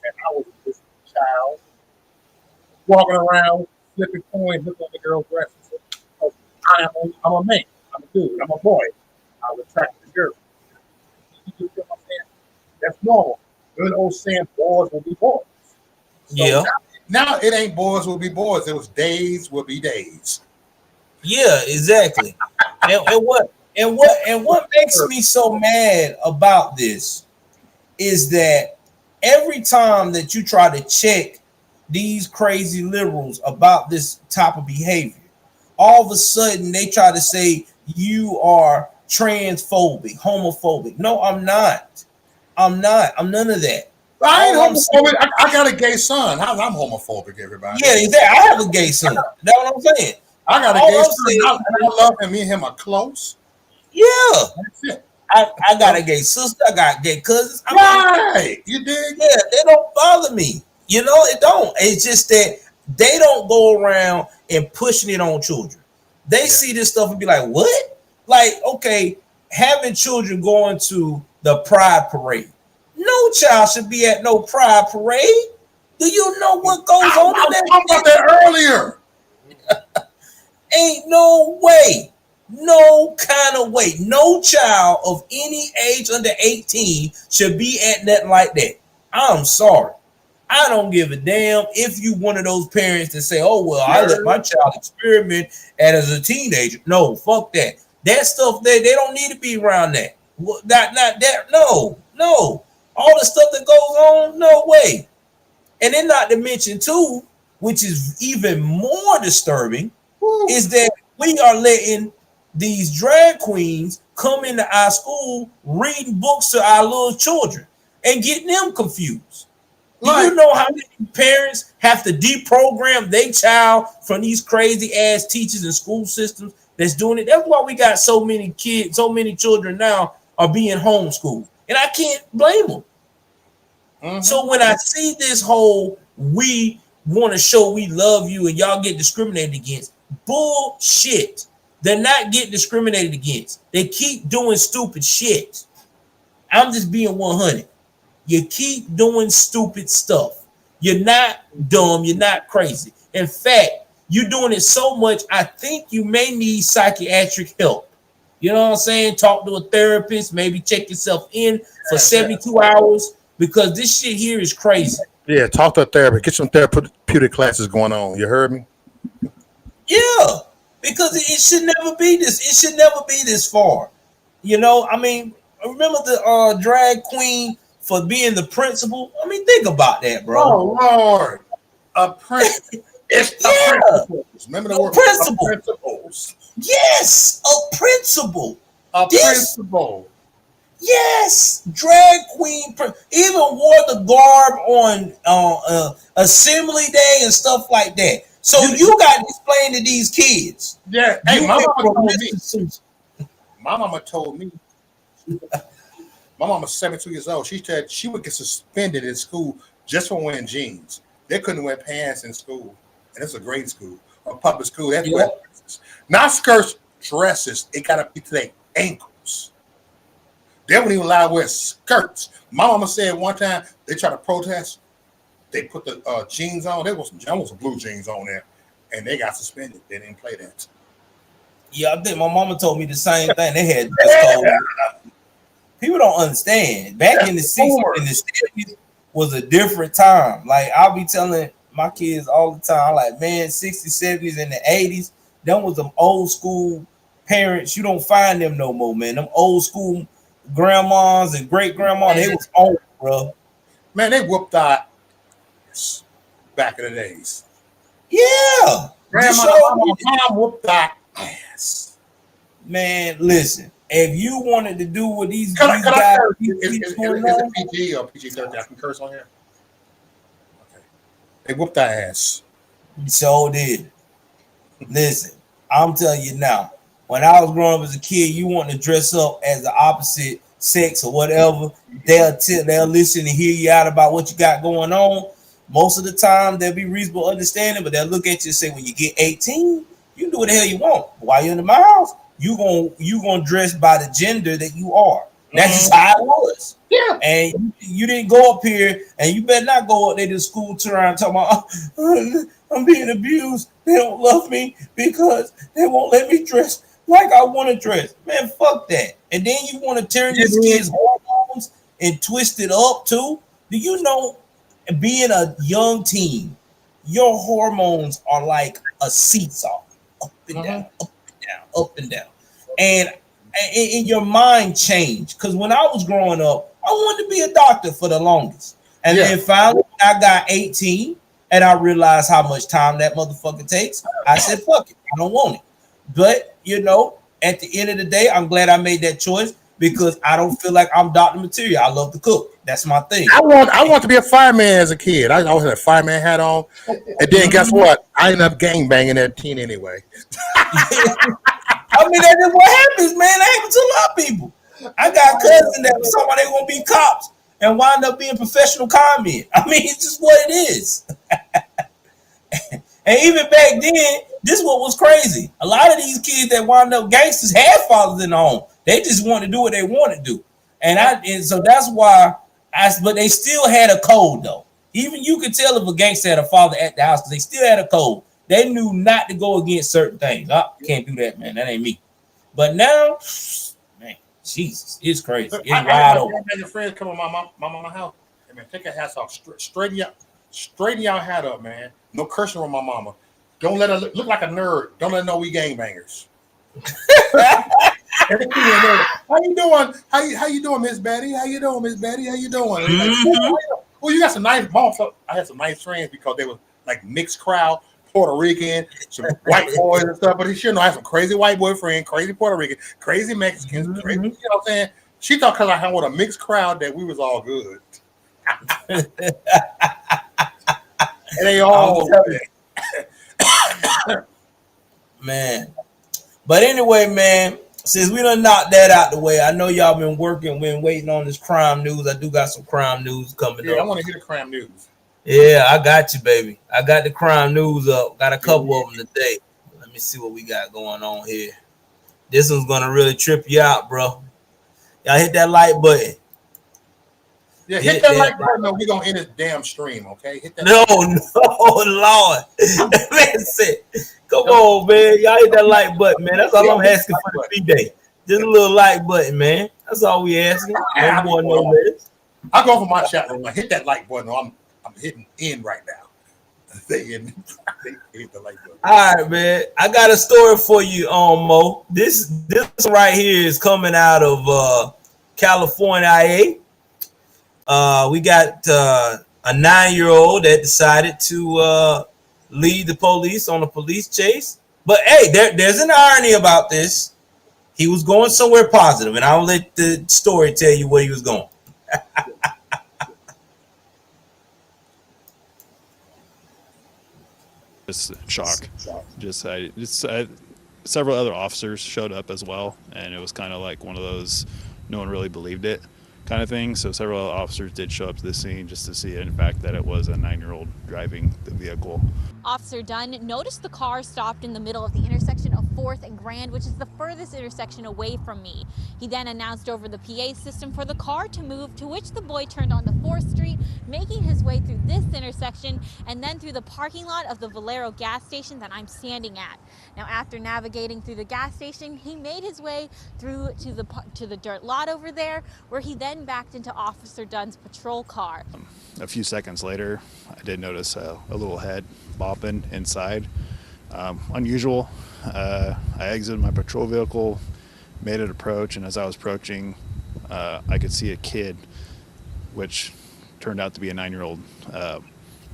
I was this child walking around, flipping coins, looking at the girl's dresses. I'm a man. I'm a dude. I'm a boy. I was attracted to girls. You know what I'm saying? That's normal. Good old saying, boys will be boys. So Yeah. Now it ain't boys will be boys. It was days will be days. Yeah, exactly. and what makes me so mad about this is that every time that you try to check these crazy liberals about this type of behavior, all of a sudden they try to say you are transphobic, homophobic. No, I'm not. I'm none of that. I ain't homophobic. I got a gay son. I'm homophobic, everybody. Yeah, exactly. I have a gay son. That's what I'm saying. I got a gay son. I love him. Me and him are close. Yeah. That's it. I got a gay sister. I got gay cousins. Right. You dig? Yeah, they don't bother me. You know, it don't. It's just that they don't go around and pushing it on children. They see this stuff and be like, what? Like, okay, having children going to the pride parade. No child should be at no pride parade. Do you know what goes on in that? I talked about that earlier. Ain't no way. No kind of way. No child of any age under 18 should be at nothing like that. I'm sorry. I don't give a damn if you one of those parents that say, oh, well, I let my child experiment as a teenager. No, fuck that. That stuff, they don't need to be around that. Not that. No. All the stuff that goes on, no way. And then not to mention, too, which is even more disturbing, is that we are letting these drag queens come into our school reading books to our little children and getting them confused. Do you know how many parents have to deprogram their child from these crazy ass teachers and school systems that's doing it? That's why we got so many kids, so many children now are being homeschooled. And I can't blame them. Mm-hmm. So when I see this whole we want to show we love you and y'all get discriminated against, bullshit. They're not getting discriminated against. They keep doing stupid shit. I'm just being 100. You keep doing stupid stuff. You're not dumb. You're not crazy. In fact, you're doing it so much, I think you may need psychiatric help. You know what I'm saying? Talk to a therapist. Maybe check yourself in for 72 hours because this shit here is crazy. Yeah, talk to a therapist. Get some therapeutic classes going on. You heard me? Yeah, because it should never be this. It should never be this far. You know, I mean, remember the drag queen for being the principal? I mean, think about that, bro. Oh, Lord. A principal. It's the principals. Remember the word principal. Principals. Yes, a principal. Principal. Yes, drag queen. Even wore the garb on assembly day and stuff like that. So you got to explain to these kids. Yeah. Hey, my mama told me. My mama's 72 years old. She said she would get suspended in school just for wearing jeans. They couldn't wear pants in school. And it's a grade school or public school. That's not skirts, dresses. It got to be to their ankles. They wouldn't even allow to wear skirts. My mama said one time they tried to protest. They put the jeans on. There was some blue jeans on there, and they got suspended. They didn't play that. Yeah, I think my mama told me the same thing. They had dress code. People don't understand. Back in the 60s and the 70s was a different time. Like I'll be telling my kids all the time, like, man, 60s, 70s, and the 80s, them was them old school parents. You don't find them no more, man. Them old school grandmas and great grandmas, they was old, bro. Man, they whooped our back in the days. Yeah. Grandma mom whooped our ass. Man, listen. If you wanted to do what these guys is it PG or PG-13? I can curse on here. Okay. They whooped our ass. So did. Listen, I'm telling you now. When I was growing up as a kid, you want to dress up as the opposite sex or whatever. They'll listen and hear you out about what you got going on. Most of the time, there'll be reasonable understanding, but they'll look at you and say, when you get 18, do what the hell you want. While you're in my house, you gonna dress by the gender that you are. That's just how it was. Yeah. And you didn't go up here, and you better not go up there to the school to around talking about, I'm being abused. They don't love me because they won't let me dress like I want to dress. Man, fuck that. And then you want to turn these kids' hormones and twist it up too. Do you know, being a young teen, your hormones are like a seesaw, up and down, up and down, up and down. And your mind changed. Because when I was growing up, I wanted to be a doctor for the longest. And then finally, I got 18 and I realized how much time that motherfucker takes. I said, fuck it, I don't want it. But, you know, at the end of the day, I'm glad I made that choice because I don't feel like I'm doctor material. I love to cook. That's my thing. I want to be a fireman as a kid. I always had a fireman hat on. And then guess what? I ended up gangbanging at 10 anyway. I mean, that's just what happens, man. That happens to a lot of people. I got cousins that was somebody they want to be cops and wind up being professional con men. I mean, it's just what it is. And even back then, this is what was crazy. A lot of these kids that wound up gangsters had fathers in the home. They just want to do what they want to do. And so that's why but they still had a code though. Even you could tell if a gangster had a father at the house because they still had a code. They knew not to go against certain things. I can't do that, man. That ain't me. But now, man, Jesus, it's crazy. It's wide open. Your friends come to my mama house. Hey, man, take your hats off. Straighten y'all hat up, man. No cursing on my mama. Don't let her look like a nerd. Don't let her know we gangbangers. How you doing? How you doing, Miss Betty? How you doing, Miss Betty? How you doing? Like, well, you got some nice moms. I had some nice friends because they were like mixed crowd, Puerto Rican, some white boys and stuff. But she I had some crazy white boyfriend, crazy Puerto Rican, crazy Mexicans, crazy, you know what I'm saying? She thought because I hung with a mixed crowd that we was all good. And they all man. But anyway, man, since we done knocked that out the way, I know y'all been waiting on this crime news. I do got some crime news coming up. I want to hear the crime news. Yeah, I got you, baby. I got the crime news up. Got a couple of them today. Let me see what we got going on here. This one's gonna really trip you out, bro. Y'all hit that like button. Yeah, hit that like button or we're gonna end this damn stream, okay? Hit that Lord. Listen, come on, man. Y'all hit that like button, man. That's all I'm asking for the B-Day. Just a little like button, man. That's all we asking. I go for my chat room. I hit that like button. I'm hitting end right now. They hit the like button. All right, man. I got a story for you, Mo. This right here is coming out of California, IA. We got a 9-year-old that decided to lead the police on a police chase. But hey, there's an irony about this. He was going somewhere positive, and I'll let the story tell you where he was going. Just shock. Several other officers showed up as well, and it was kind of like one of those no one really believed it kind of thing. So several officers did show up to the scene just to see, in fact, that it was a 9-year-old driving the vehicle. Officer Dunn noticed the car stopped in the middle of the intersection of 4th and Grand, which is the furthest intersection away from me. He then announced over the PA system for the car to move, to which the boy turned onto 4th Street, making his way through this intersection and then through the parking lot of the Valero gas station that I'm standing at. Now, after navigating through the gas station, he made his way through to the dirt lot over there, where he then backed into Officer Dunn's patrol car. A few seconds later, I did notice a little head bopping inside. Unusual. I exited my patrol vehicle, made an approach, and as I was approaching, I could see a kid, which turned out to be a 9-year-old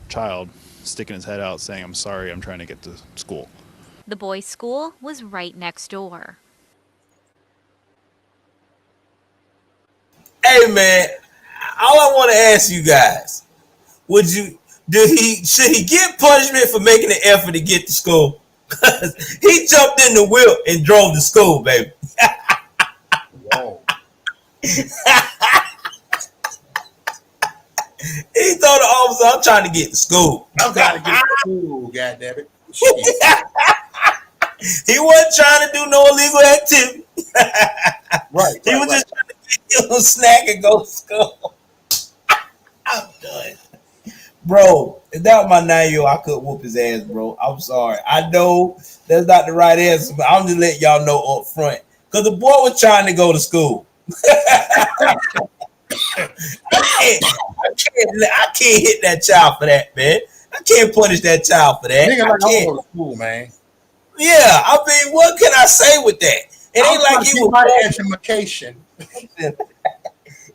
child, sticking his head out saying, "I'm sorry, I'm trying to get to school." The boy's school was right next door. Hey, man, all I want to ask you guys, should he get punishment for making an effort to get to school? Because he jumped in the whip and drove to school, baby. Whoa. He told the officer, "I'm trying to get to school." I'm trying to get to school, goddammit. He wasn't trying to do no illegal activity. He was just trying to get a snack and go to school. I'm done. Bro, if that was my 9-year-old, I could whoop his ass, bro. I'm sorry. I know that's not the right answer, but I'm just letting y'all know up front. Because the boy was trying to go to school. I can't hit that child for that, man. I can't punish that child for that. Nigga, I like, can't. go to school, man. Yeah, I mean, what can I say with that? It ain't like he was my education.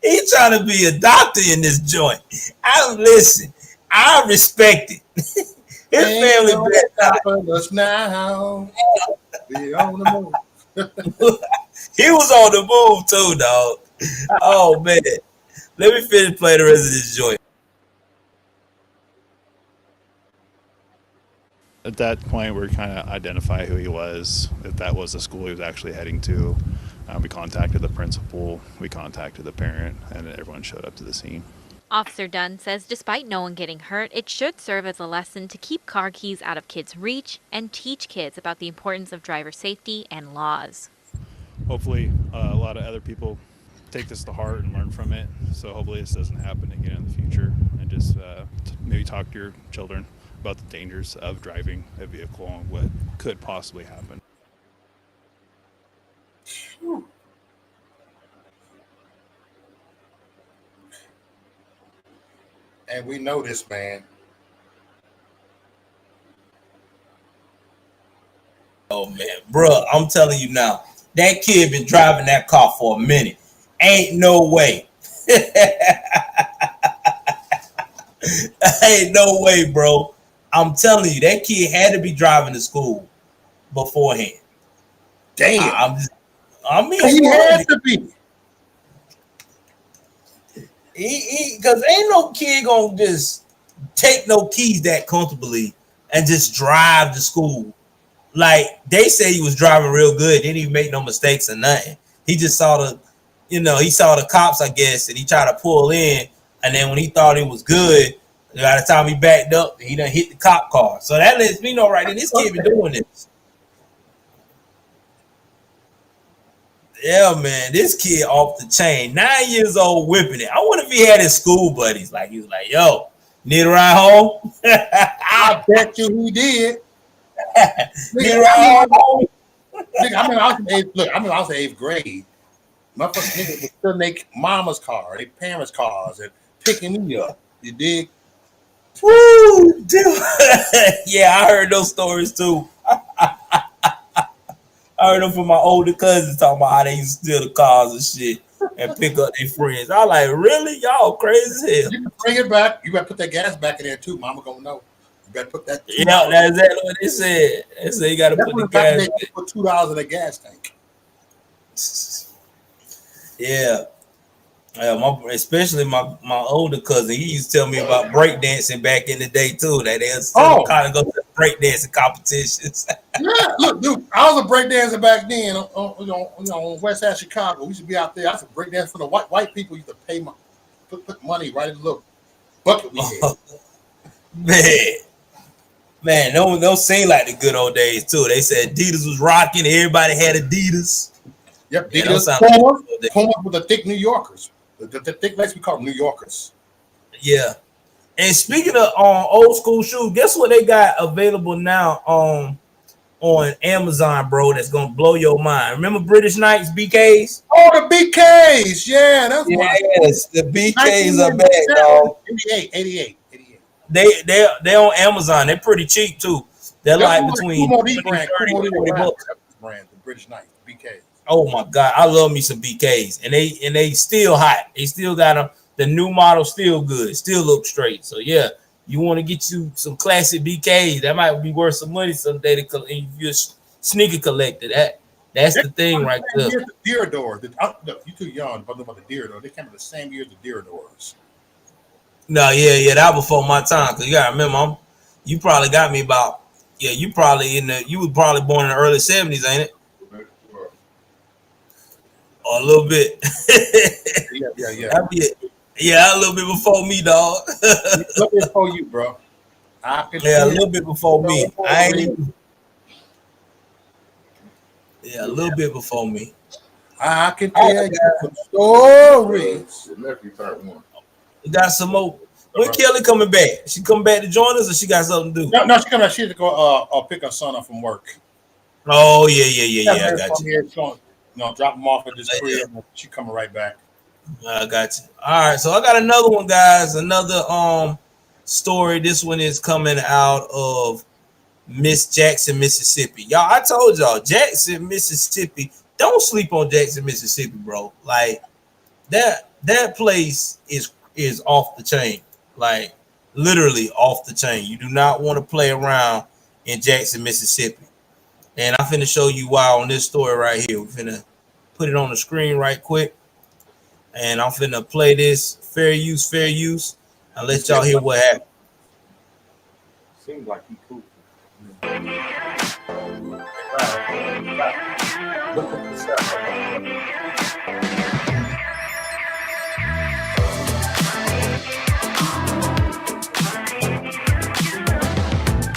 He trying to be a doctor in this joint. Listen. I respect it. His family stopping us now. We on the move. He was on the move too, dog. Oh man. Let me finish playing the rest of this joint. At that point, we kind of identify who he was, if that was the school he was actually heading to. We contacted the principal, we contacted the parent, and everyone showed up to the scene. Officer Dunn says despite no one getting hurt, it should serve as a lesson to keep car keys out of kids' reach and teach kids about the importance of driver safety and laws. Hopefully, a lot of other people take this to heart and learn from it. So hopefully this doesn't happen again in the future, and just maybe talk to your children about the dangers of driving a vehicle and what could possibly happen. And we know this, man. Oh man, bro, I'm telling you now, that kid been driving that car for a minute. Ain't no way. Ain't no way, bro. I'm telling you, that kid had to be driving to school beforehand. Damn. He had to be. Because ain't no kid gonna just take no keys that comfortably and just drive to school. Like they say he was driving real good, didn't even make no mistakes or nothing. He just saw he saw the cops, I guess, and he tried to pull in, and then when he thought it was good, by the time he backed up, he done hit the cop car. So that lets me know right then this kid been doing this. Yeah, man, this kid off the chain, 9 years old, whipping it. I wonder if he had his school buddies. Like he was like, "Yo, need a ride home?" I bet you he did. Need a ride home? I was in eighth grade. My first nigga was still make mama's car, their parents' cars, and picking me up. You dig? Woo, dude. Yeah, I heard those stories too. I heard them from my older cousins talking about how they used to steal the cars and shit and pick up their friends. I like, really? Y'all crazy as hell. You can bring it back. You better put that gas back in there too. Mama gonna know. You better put that. Yeah, that's exactly what they said. They said you got to put the gas. Put $2 in a gas tank. Yeah. Especially my older cousin, he used to tell me about breakdancing back in the day too. That they kind of go to breakdancing competitions. Yeah, look, dude, I was a breakdancer back then on West Side Chicago. We used to be out there. I used to breakdance for the white people. Used to pay put money right in the little bucket we had. Man, don't seem like the good old days too. They said Adidas was rocking. Everybody had Adidas. Yep, yeah, Adidas. Pumas with the thick New Yorkers. The thick legs, we call them New Yorkers. Yeah. And speaking of old school shoes, guess what they got available now on Amazon, bro? That's gonna blow your mind. Remember British Knights BKs? Oh, the BKs, yeah, that's the BKs are back, dog. 88. They're on Amazon. They're pretty cheap too. They're like between $20 and $40. Brand, the British Knights BKs. Oh my God, I love me some BKs, and they still hot. They still got them. The new model still good, still look straight. So yeah, you want to get you some classic BKs. That might be worth some money someday. If you're a sneaker collector, that's the thing right there. The Deerador. You're too young to know about the Deerador. They came in the same year as the Deeradors. No, yeah, that was before my time. Cause you gotta remember, you probably got me about you were probably born in the early 70s, ain't it? Or a little bit. Yeah, a little bit before me, dog. A little bit before you, bro. A little bit before me. Yeah, a little bit before me. I can tell you some stories. Your nephew turned 1. We got some more. When Kelly coming back? She coming back to join us, or she got something to do? No, she coming. She had to go pick her son up from work. Oh yeah. I got you. Drop him off at this crib. She coming right back. I got you. All right, so I got another one, guys. Another story. This one is coming out of Miss Jackson, Mississippi. Y'all, I told y'all, Jackson, Mississippi. Don't sleep on Jackson, Mississippi, bro. Like that place is off the chain. Like literally off the chain. You do not want to play around in Jackson, Mississippi. And I'm finna show you why on this story right here. We're finna put it on the screen right quick. And I'm finna play this. Fair use. I'll let y'all hear what happened. Seems like he cool.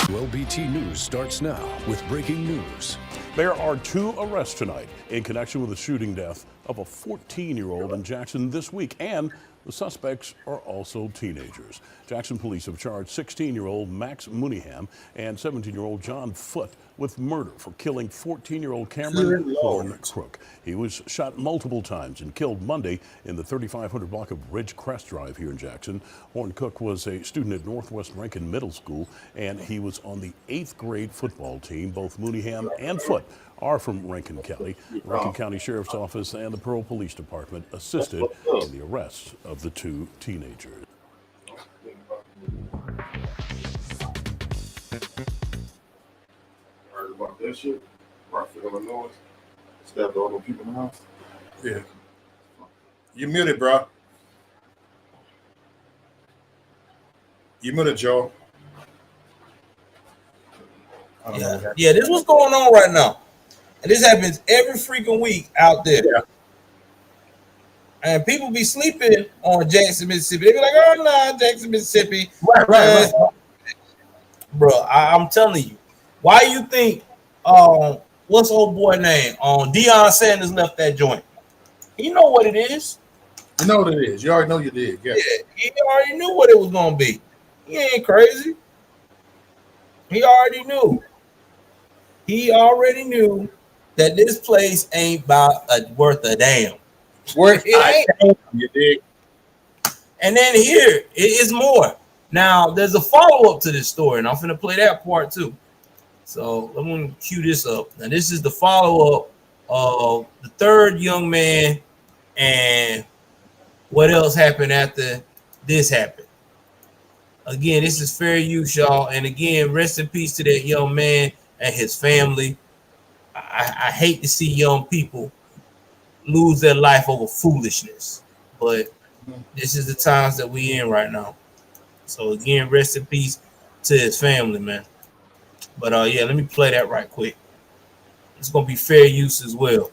ULBT News starts now with breaking news. There are 2 arrests tonight in connection with the shooting death of a 14-year-old in Jackson this week, and the suspects are also teenagers. Jackson police have charged 16-year-old Max Mooneyham and 17-year-old John Foote with murder for killing 14-year-old Cameron Horn Crook. He was shot multiple times and killed Monday in the 3500 block of Ridge Crest Drive here in Jackson. Horn Cook was a student at Northwest Rankin Middle School, and he was on the 8th grade football team. Both Mooneyham and Foote are from Rankin County. The Rankin County Sheriff's Office and the Pearl Police Department assisted in the arrest of the 2 teenagers. Heard about that shit? Rockford, Illinois. Stabbed all those people in the house. Yeah. You muted, bro. You muted, Joe. Yeah, this is what's going on right now. And this happens every freaking week out there. Yeah. And people be sleeping on Jackson, Mississippi. They be like, oh, no, Jackson, Mississippi. Right. Bro, I'm telling you. Why you think, what's old boy name? Deion Sanders left that joint. You know what it is. You know what it is. You already know you did. Yeah. He already knew what it was going to be. He ain't crazy. He already knew. He already knew that this place ain't worth a damn. Worth it ain't. You dig? And then here it is more. Now there's a follow-up to this story, and I'm finna play that part too. So I'm gonna cue this up. Now this is the follow-up of the third young man, and what else happened after this happened. Again, this is fair use, y'all. And again, rest in peace to that young man and his family. I hate to see young people lose their life over foolishness, but this is the times that we in right now. So again, rest in peace to his family, man. But yeah, let me play that right quick. It's gonna be fair use as well.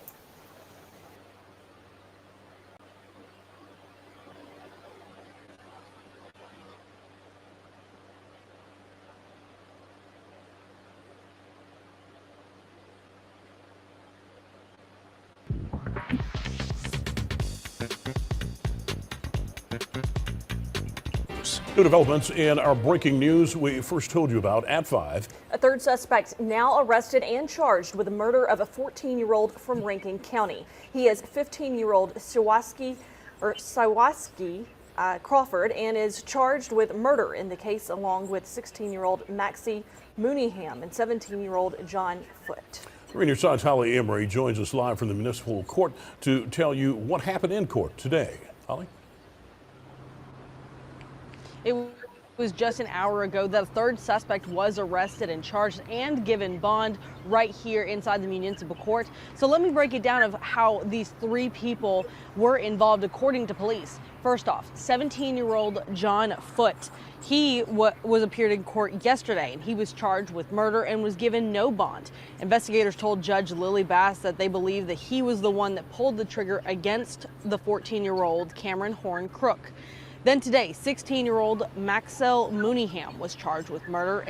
New developments in our breaking news we first told you about at 5. A third suspect now arrested and charged with the murder of a 14-year-old from Rankin County. He is 15-year-old Siwaski Crawford and is charged with murder in the case, along with 16-year-old Maxie Mooneyham and 17-year-old John Foote. 3 News Side's Holly Emery joins us live from the municipal court to tell you what happened in court today. Holly? It was just an hour ago that a third suspect was arrested and charged and given bond right here inside the municipal court. So let me break it down of how these 3 people were involved according to police. First off, 17-year-old John Foote. He was appeared in court yesterday, and he was charged with murder and was given no bond. Investigators told Judge Lily Bass that they believe that he was the one that pulled the trigger against the 14-year-old Cameron Horn Crook. Then today, 16-year-old Maxell Mooneyham was charged with murder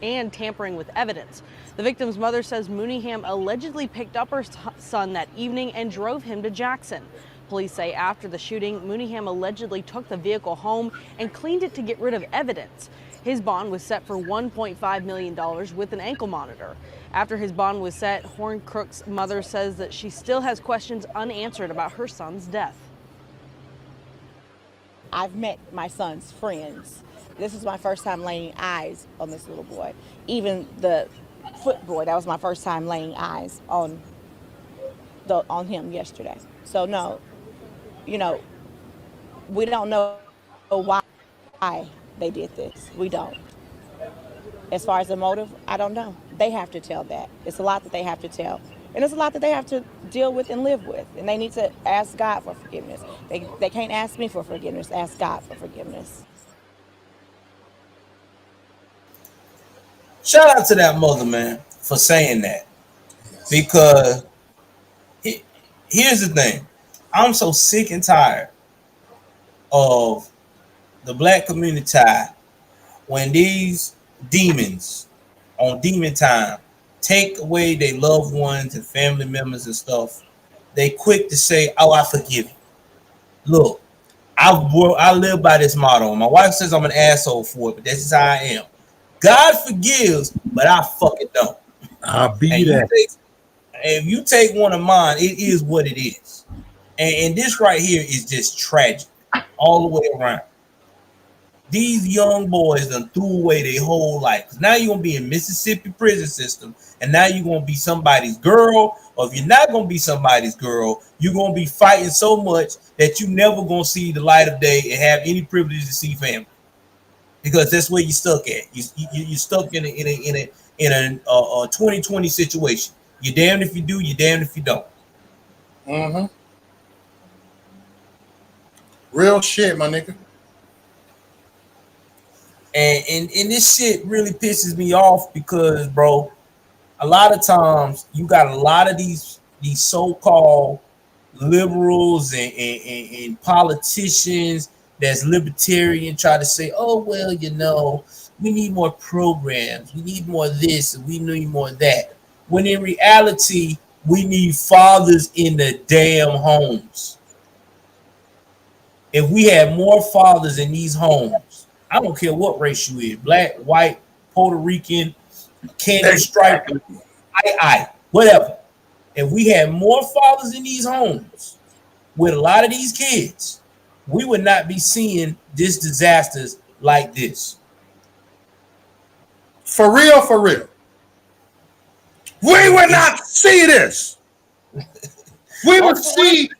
and tampering with evidence. The victim's mother says Mooneyham allegedly picked up her son that evening and drove him to Jackson. Police say after the shooting, Mooneyham allegedly took the vehicle home and cleaned it to get rid of evidence. His bond was set for $1.5 million with an ankle monitor. After his bond was set, Horncrook's mother says that she still has questions unanswered about her son's death. I've met my son's friends. This is my first time laying eyes on this little boy. Even the foot boy, that was my first time laying eyes on him yesterday. So no, we don't know why they did this. We don't. As far as the motive, I don't know. They have to tell that. It's a lot that they have to tell. And it's a lot that they have to deal with and live with. And they need to ask God for forgiveness. They can't ask me for forgiveness. Ask God for forgiveness. Shout out to that mother, man, for saying that. Because here's the thing. I'm so sick and tired of the black community when these demons on demon time take away their loved ones and family members and stuff. They quick to say, "Oh, I forgive you." Look, I live by this motto. My wife says I'm an asshole for it, but that's just how I am. God forgives, but I fucking don't. I'll be that. If you take one of mine, it is what it is. And this right here is just tragic all the way around. These young boys done threw away their whole life. Now you're gonna be in Mississippi prison system, and now you're gonna be somebody's girl. Or if you're not gonna be somebody's girl, you're gonna be fighting so much that you never gonna see the light of day and have any privilege to see family, because that's where you're stuck at. You're stuck in a 2020 situation. You're damned if you do, you're damned if you don't. Mm-hmm. Real shit, my nigga. And this shit really pisses me off because, bro, a lot of times you got a lot of these so-called liberals and politicians that's libertarian try to say, oh, well, we need more programs, we need more this, and we need more that. When in reality, we need fathers in the damn homes. If we had more fathers in these homes, I don't care what race you is, black, white, Puerto Rican, candy stripe, whatever. If we had more fathers in these homes with a lot of these kids, we would not be seeing these disasters like this. For real, for real. We would not see this. We would see.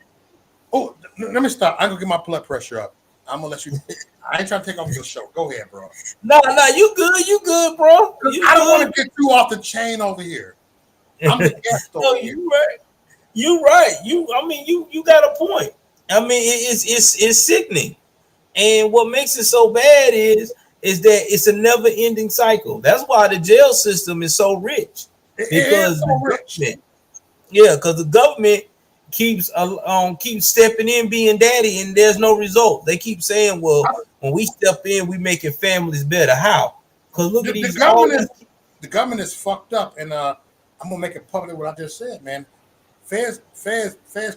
Oh, let me stop. I'm gonna get my blood pressure up. I'm gonna let you. I ain't trying to take over your show. Go ahead, bro. No, you good, bro. I don't want to get you off the chain over here. I'm the guest over here. You right. You got a point. I mean, it's sickening. And what makes it so bad is that it's a never-ending cycle. That's why the jail system is so rich. Because the government keeps stepping in, being daddy, and there's no result. They keep saying, well, when we step in, we making families better. How? Because look at these. The government is fucked up, and I'm gonna make it public what I just said, man. Feds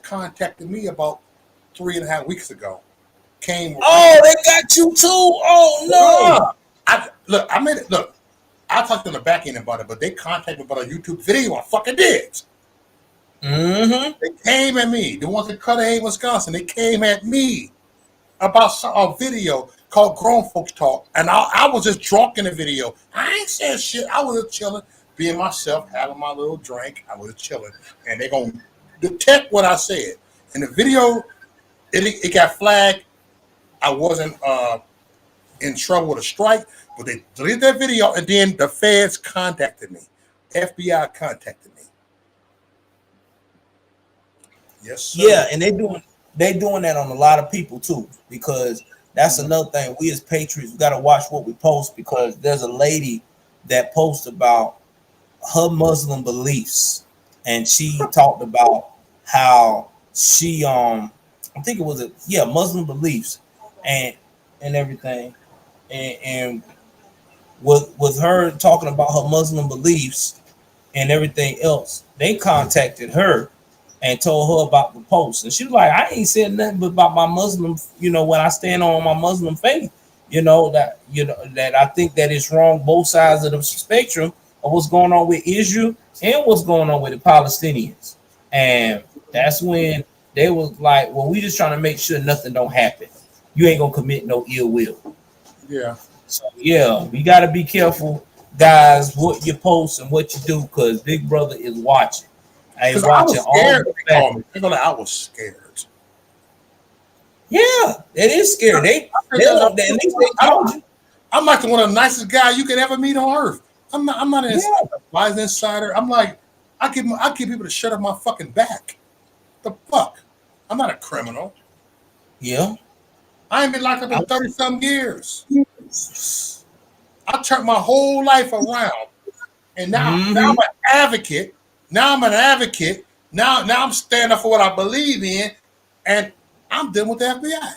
contacted me about 3.5 weeks ago. They got you too. Oh no! I talked on the back end about it, but they contacted me about a YouTube video I fucking did. Mm-hmm. They came at me. The ones in Cudahy, Wisconsin, they came at me about a video called Grown Folks Talk. And I was just drunk in the video. I ain't saying shit. I was just chilling, being myself, having my little drink. I was chilling. And they're going to detect what I said. In the video, it got flagged. I wasn't in trouble with a strike, but they deleted that video, and then the feds contacted me. FBI contacted me. Yes, sir. Yeah, and they doing that on a lot of people too, because that's another thing. We as patriots, we got to watch what we post, because there's a lady that posts about her Muslim beliefs, and she talked about how she I think it was Muslim beliefs, and and everything, and with her talking about her Muslim beliefs and everything else, they contacted her and told her about the post, and she was like, "I ain't said nothing but about my Muslim, what I stand on my Muslim faith, that I think that it's wrong both sides of the spectrum of what's going on with Israel and what's going on with the Palestinians." And that's when they was like, "Well, we just trying to make sure nothing don't happen. You ain't gonna commit no ill will." Yeah. So yeah, we gotta be careful, guys, what you post and what you do, because Big Brother is watching. I ain't watching all the facts. I was scared. Yeah, it is scary. I'm like one of the nicest guys you could ever meet on earth. I'm not a wise insider. I'm like, I give people the shirt off my fucking back. The fuck? I'm not a criminal. Yeah. I ain't been locked up in 30-some years. I turned my whole life around. And now I'm an advocate. Now I'm I'm standing up for what I believe in. And I'm dealing with the FBI.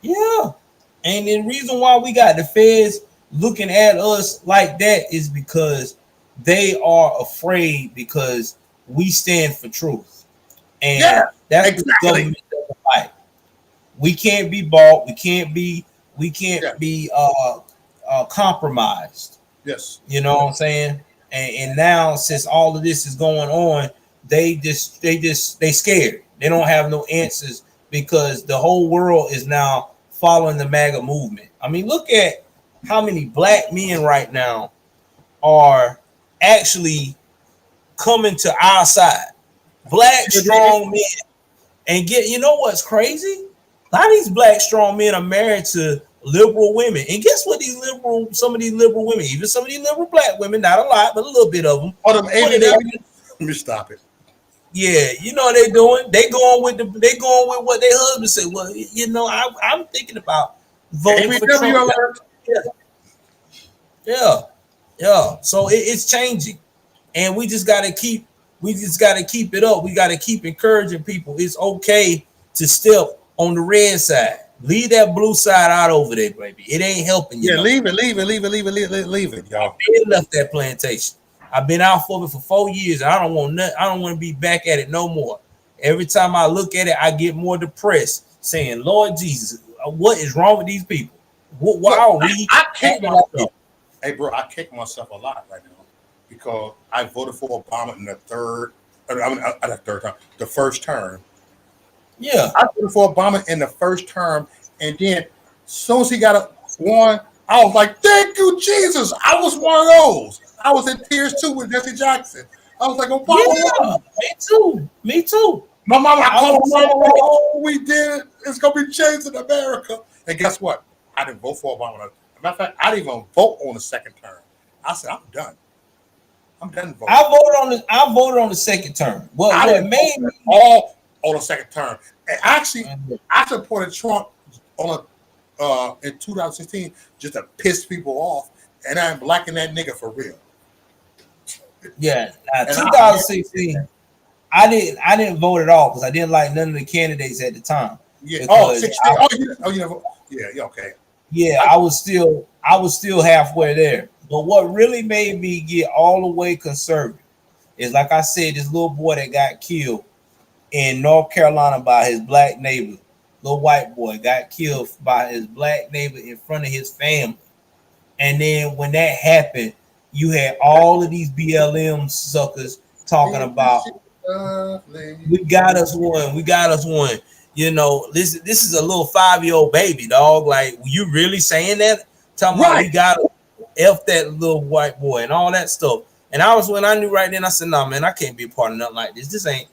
Yeah. And the reason why we got the feds looking at us like that is because they are afraid, because we stand for truth. And that's what the government doesn't like. We can't be bought. We can't be compromised. Yes. You know what I'm saying? And now, since all of this is going on, they scared. They don't have no answers, because the whole world is now following the MAGA movement. I mean, look at how many black men right now are actually coming to our side. Black strong men. And you know what's crazy? A lot of these black strong men are married to liberal women. And guess what? Some of these liberal women, even some of these liberal black women, not a lot, but a little bit of them. Let me stop it. Yeah, you know what they doing? They going with what their husband said. Well, I'm thinking about voting for Trump. Yeah. So it's changing, and we just gotta keep it up. We gotta keep encouraging people. It's okay to step on the red side. Leave that blue side out over there, baby. It ain't helping you. Yeah, leave it, y'all. I left that plantation. I've been out for it for 4 years. And I don't want to be back at it no more. Every time I look at it, I get more depressed, saying, "Lord Jesus, what is wrong with these people? Why are we?" Hey, bro, I kick myself a lot right now because I voted for Obama in the first term. Yeah, I voted for Obama in the first term, and then as soon as he got one, I was like, "Thank you, Jesus!" I was one of those. I was in tears too with Jesse Jackson. I was like, "Obama, me too." My mama, I called my mama, like, "Oh, we did. It's gonna be changed in America." And guess what? I didn't vote for Obama. As a matter of fact, I didn't even vote on the second term. I said, "I'm done. I'm done voting." I voted on the second term. What made me all on the second term? And actually, I supported Trump on in 2016 just to piss people off, and I'm blacking that nigga for real. Yeah, 2016. I didn't vote at all because I didn't like none of the candidates at the time. Yeah. Yeah. Okay. Yeah, I was still halfway there. But what really made me get all the way conservative is, like I said, this little boy that got killed in North Carolina by his black neighbor, little white boy got killed by his black neighbor in front of his family. And then when that happened, you had all of these BLM suckers talking about, we got us one. You know, this is a little 5-year-old baby, dog. Like, you really saying that? Talking about we got to F that little white boy and all that stuff. And when I knew right then, I said, "No, man, I can't be a part of nothing like this. This ain't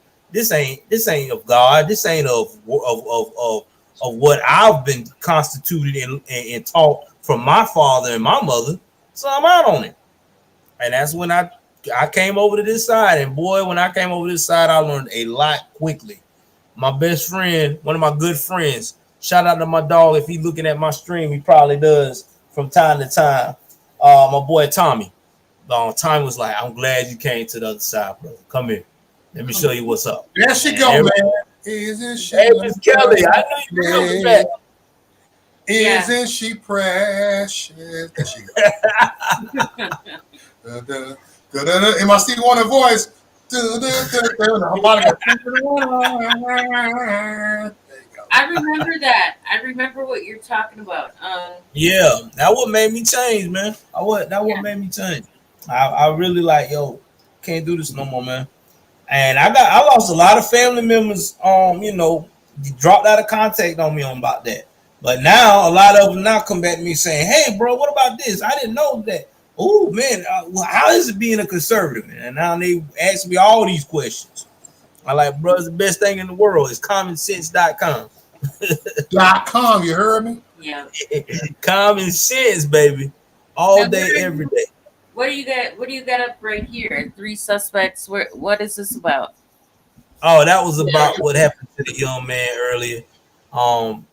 of God. This ain't of what I've been constituted and taught from my father and my mother." So I'm out on it. And that's when I came over to this side. And boy, when I came over to this side, I learned a lot quickly. My best friend, one of my good friends, shout out to my dog. If he's looking at my stream, he probably does from time to time. My boy Tommy. Tommy was like, "I'm glad you came to the other side, brother. Come here. Let me show you what's up." There she go, man. Hey, Miss Kelly, I know you coming back. Isn't she precious? There she goes. In my Stevie Wonder voice. I remember that. I remember what you're talking about. Yeah, that what made me change, man. What made me change. I really like, yo, can't do this no more, man. And I lost a lot of family members, dropped out of contact on me on about that. But now a lot of them now come back to me saying, "Hey, bro, what about this? I didn't know that. Oh man, how is it being a conservative?" And now they ask me all these questions. I like, bro, it's the best thing in the world. It's commonsense.com. .com, you heard me? Yeah. Common sense, baby. All day, every day. What do you got? What do you got up right here? 3 suspects. What is this about? Oh, that was about what happened to the young man earlier, and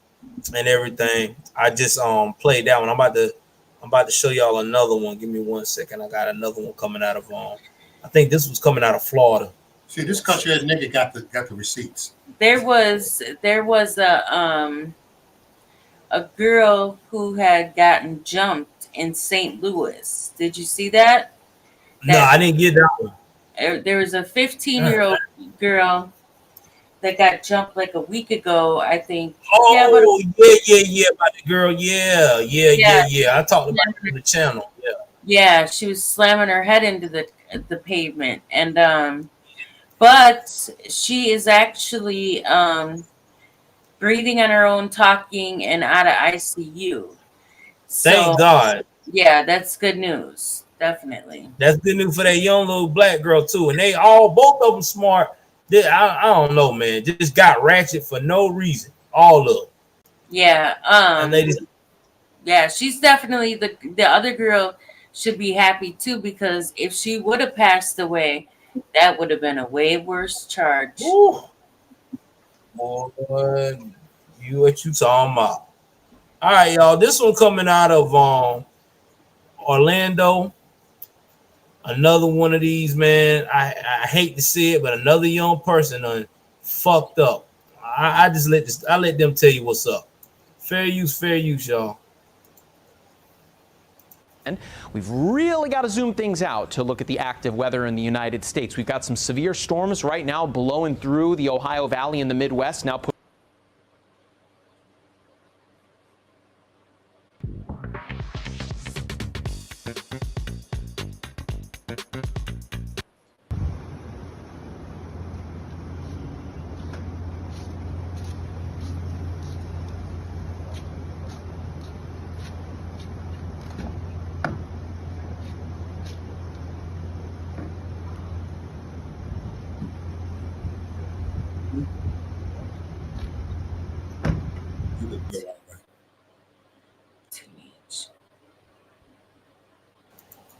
everything. I just played that one. I'm about to show y'all another one. Give me 1 second. I got another one coming out of I think this was coming out of Florida. See, this country ass nigga got the receipts. There was a girl who had gotten jumped in St. Louis. Did you see that? No, I didn't get that one. There was a 15-year-old girl that got jumped like a week ago, I think. Oh, yeah, about the girl. Yeah. I talked about it on the channel. Yeah. Yeah, she was slamming her head into the pavement, and but she is actually breathing on her own, talking, and out of ICU. Thank God. Yeah, that's good news. Definitely. That's good news for that young little black girl too. And they both of them smart. I don't know, man. Just got ratchet for no reason. All of them. Yeah. Ladies. Yeah, she's definitely the other girl should be happy too, because if she would have passed away, that would have been a way worse charge. Ooh. Boy, what you talking about? All right, y'all. This one coming out of Orlando. Another one of these, man. I hate to see it, but another young person fucked up. I let them tell you what's up. Fair use, y'all. And we've really got to zoom things out to look at the active weather in the United States. We've got some severe storms right now blowing through the Ohio Valley in the Midwest. Now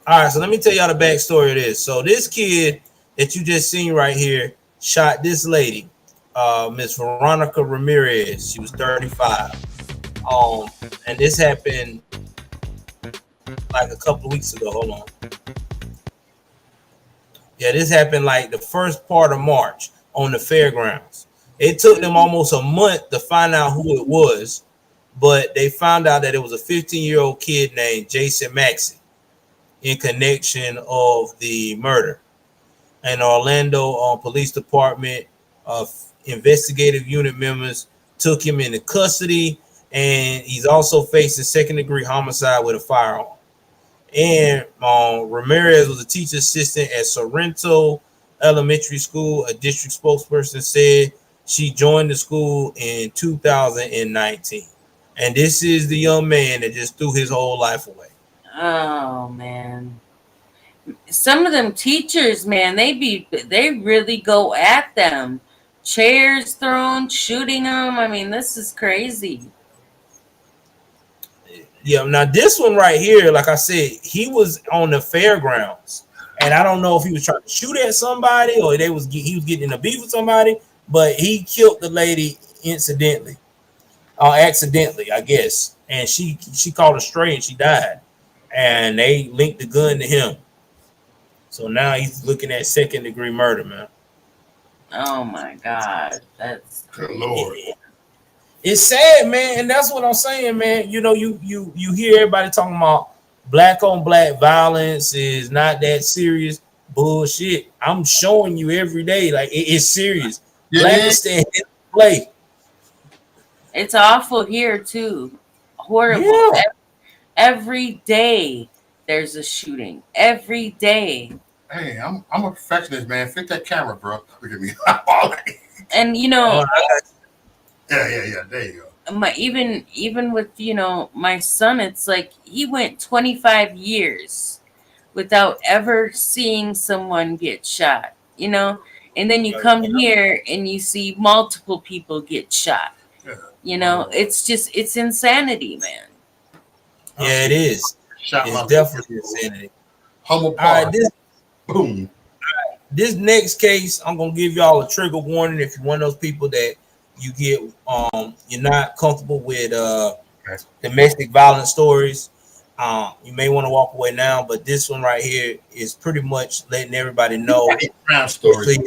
All right, so let me tell y'all the backstory of this. So this kid that you just seen right here shot this lady, Miss Veronica Ramirez. She was 35. And this happened like a couple of weeks ago. Hold on. Yeah, this happened like the first part of March on the fairgrounds. It took them almost a month to find out who it was, but they found out that it was a 15-year-old kid named Jason Maxey in connection of the murder. And Orlando Police Department investigative unit members took him into custody, and he's also facing second-degree homicide with a firearm. And Ramirez was a teacher assistant at Sorrento Elementary School. A district spokesperson said she joined the school in 2019. And this is the young man that just threw his whole life away. Oh man, some of them teachers, man, they really go at them. Chairs thrown, shooting them. I mean, this is crazy. Yeah, now this one right here, like I said, he was on the fairgrounds, and I don't know if he was trying to shoot at somebody or he was getting in a beef with somebody, but he killed the lady accidentally, I guess, and she called a stray and she died, and they linked the gun to him. So now he's looking at second-degree murder, man. Oh my God, that's good Lord. It's sad, man, and that's what I'm saying, man. You know, you hear everybody talking about black on black violence is not that serious. Bullshit. I'm showing you every day, like it's serious. Yeah, Black is staying in play. It's awful here too. Horrible. Yeah. Every day there's a shooting. Every day. Hey, I'm a perfectionist, man. Fit that camera, bro. Look at me. And you know, yeah. There you go. even with my son, it's like he went 25 years without ever seeing someone get shot. And then you come here and you see multiple people get shot. It's insanity, man. Yeah, it is. It's definitely insanity. Humble All right, boom. This next case, I'm gonna give y'all a trigger warning. If you're one of those people that you get you're not comfortable with domestic violence stories, you may want to walk away now. But this one right here is pretty much letting everybody know stories.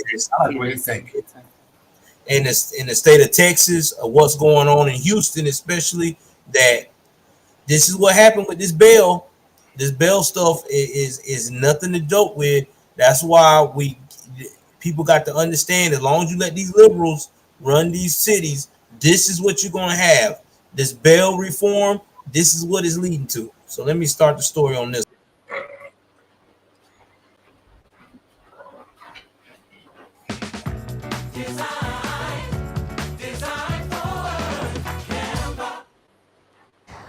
In the state of Texas, what's going on in Houston, especially, that this is what happened with this bail. This bail stuff is nothing to joke with. That's why people got to understand, as long as you let these liberals run these cities, this is what you're going to have. This bail reform, this is what it's leading to. So let me start the story on this.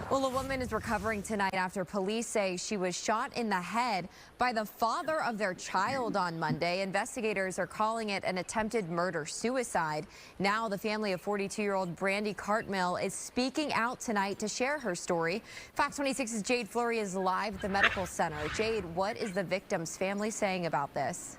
Well, a woman is recovering tonight after police say she was shot in the head by the father of their child on Monday. Investigators are calling it an attempted murder-suicide. Now the family of 42-year-old Brandy Cartmill is speaking out tonight to share her story. Fox 26's Jade Fleury is live at the medical center. Jade, what is the victim's family saying about this?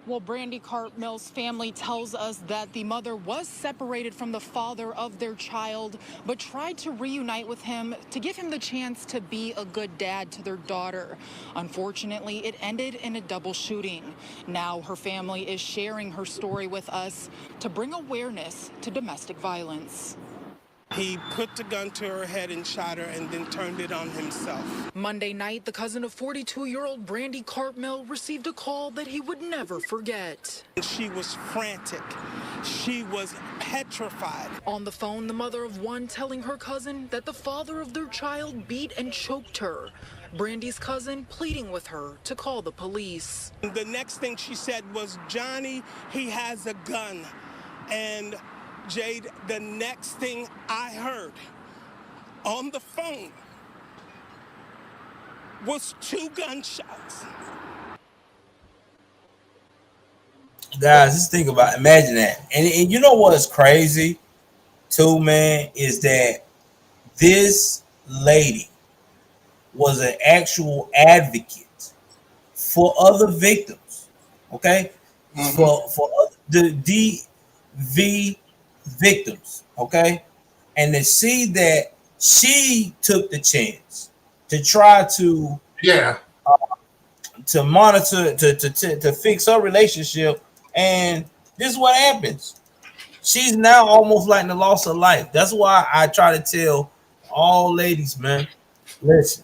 Well, Brandy Cartmill's family tells us that the mother was separated from the father of their child, but tried to reunite with him to give him the chance to be a good dad to their daughter. Unfortunately, it ended in a double shooting. Now her family is sharing her story with us to bring awareness to domestic violence. He put the gun to her head and shot her and then turned it on himself. Monday night, the cousin of 42-year-old Brandy Cartmill received a call that he would never forget. She was frantic. She was petrified. On the phone, the mother of one telling her cousin that the father of their child beat and choked her. Brandy's cousin pleading with her to call the police. The next thing she said was, "Johnny, he has a gun." And Jade, the next thing I heard on the phone was 2 gunshots. Guys, just think about it. Imagine that. And you know what's crazy too, man, is that this lady was an actual advocate for other victims. Okay? For the DV victims, okay? And to see that she took the chance to try to to monitor to fix her relationship, and this is what happens. She's now almost like the loss of life. That's why I try to tell all ladies, man, listen,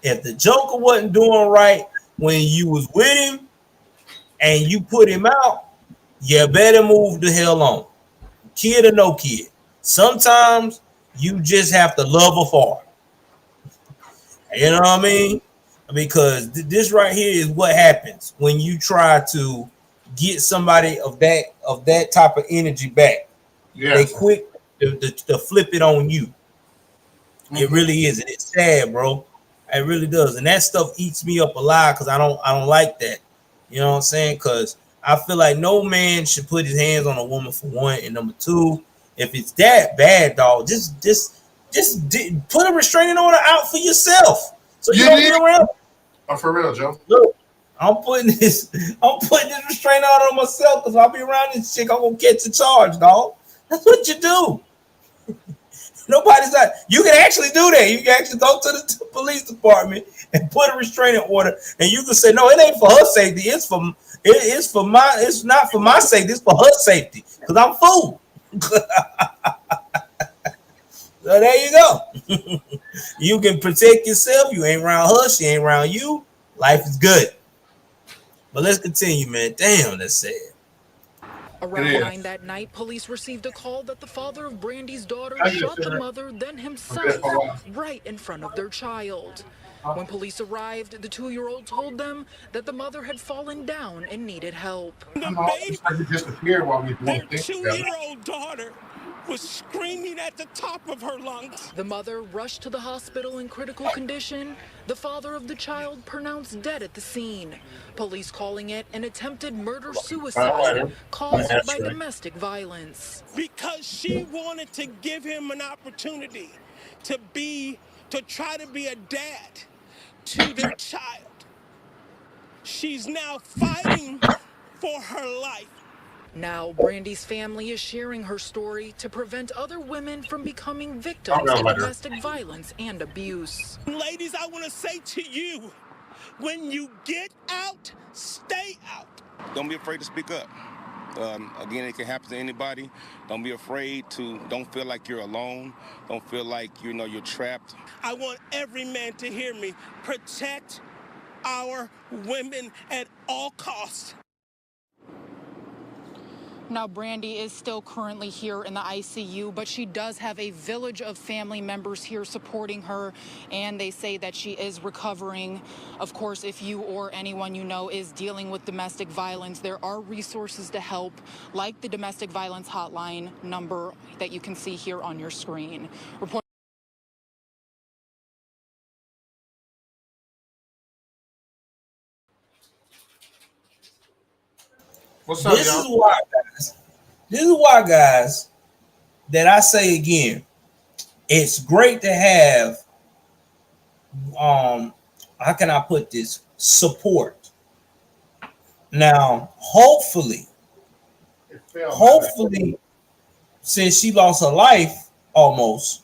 if the Joker wasn't doing right when you was with him and you put him out, you better move the hell on. Kid or no kid. Sometimes you just have to love afar. You know what I mean? Because this right here is what happens when you try to get somebody of that type of energy back. Yeah. They quick to flip it on you. It really is, and it's sad, bro. It really does, and that stuff eats me up alive because I don't like that. You know what I'm saying? Because I feel like no man should put his hands on a woman, for one, and number two, if it's that bad, dog, just put a restraining order out for yourself, so you don't get around. Oh, for real, Joe. Look, I'm putting this restraining order on myself because I'll be around this chick. I'm gonna catch a charge, dog. That's what you do. Nobody's like, you can actually do that. You can actually go to the police department and put a restraining order, and you can say, no, it ain't for her safety. It's not for my safety. It's for her safety because I'm fool. So there you go. You can protect yourself. You ain't around her. She ain't around you. Life is good. But let's continue, man. Damn, that's sad. Around 9 that night, police received a call that the father of Brandy's daughter shot the mother, then himself, right in front of their child. When police arrived, the 2-year-old told them that the mother had fallen down and needed help. Their 2-year-old daughter was screaming at the top of her lungs. The mother rushed to the hospital in critical condition. The father of the child pronounced dead at the scene. Police calling it an attempted murder-suicide caused by domestic violence. Because she wanted to give him an opportunity to try to be a dad to their child. She's now fighting for her life. Now, Brandy's family is sharing her story to prevent other women from becoming victims of domestic violence and abuse. Ladies, I want to say to you, when you get out, stay out. Don't be afraid to speak up. Again, it can happen to anybody. Don't be afraid don't feel like you're alone. Don't feel like, you're trapped. I want every man to hear me. Protect our women at all costs. Now, Brandy is still currently here in the ICU, but she does have a village of family members here supporting her, and they say that she is recovering. Of course, if you or anyone you know is dealing with domestic violence, there are resources to help, like the domestic violence hotline number that you can see here on your screen. What's up, This y'all? is why, guys. This is why, guys, that I say again, it's great to have how can I put this? Support. Now, hopefully, since she lost her life almost,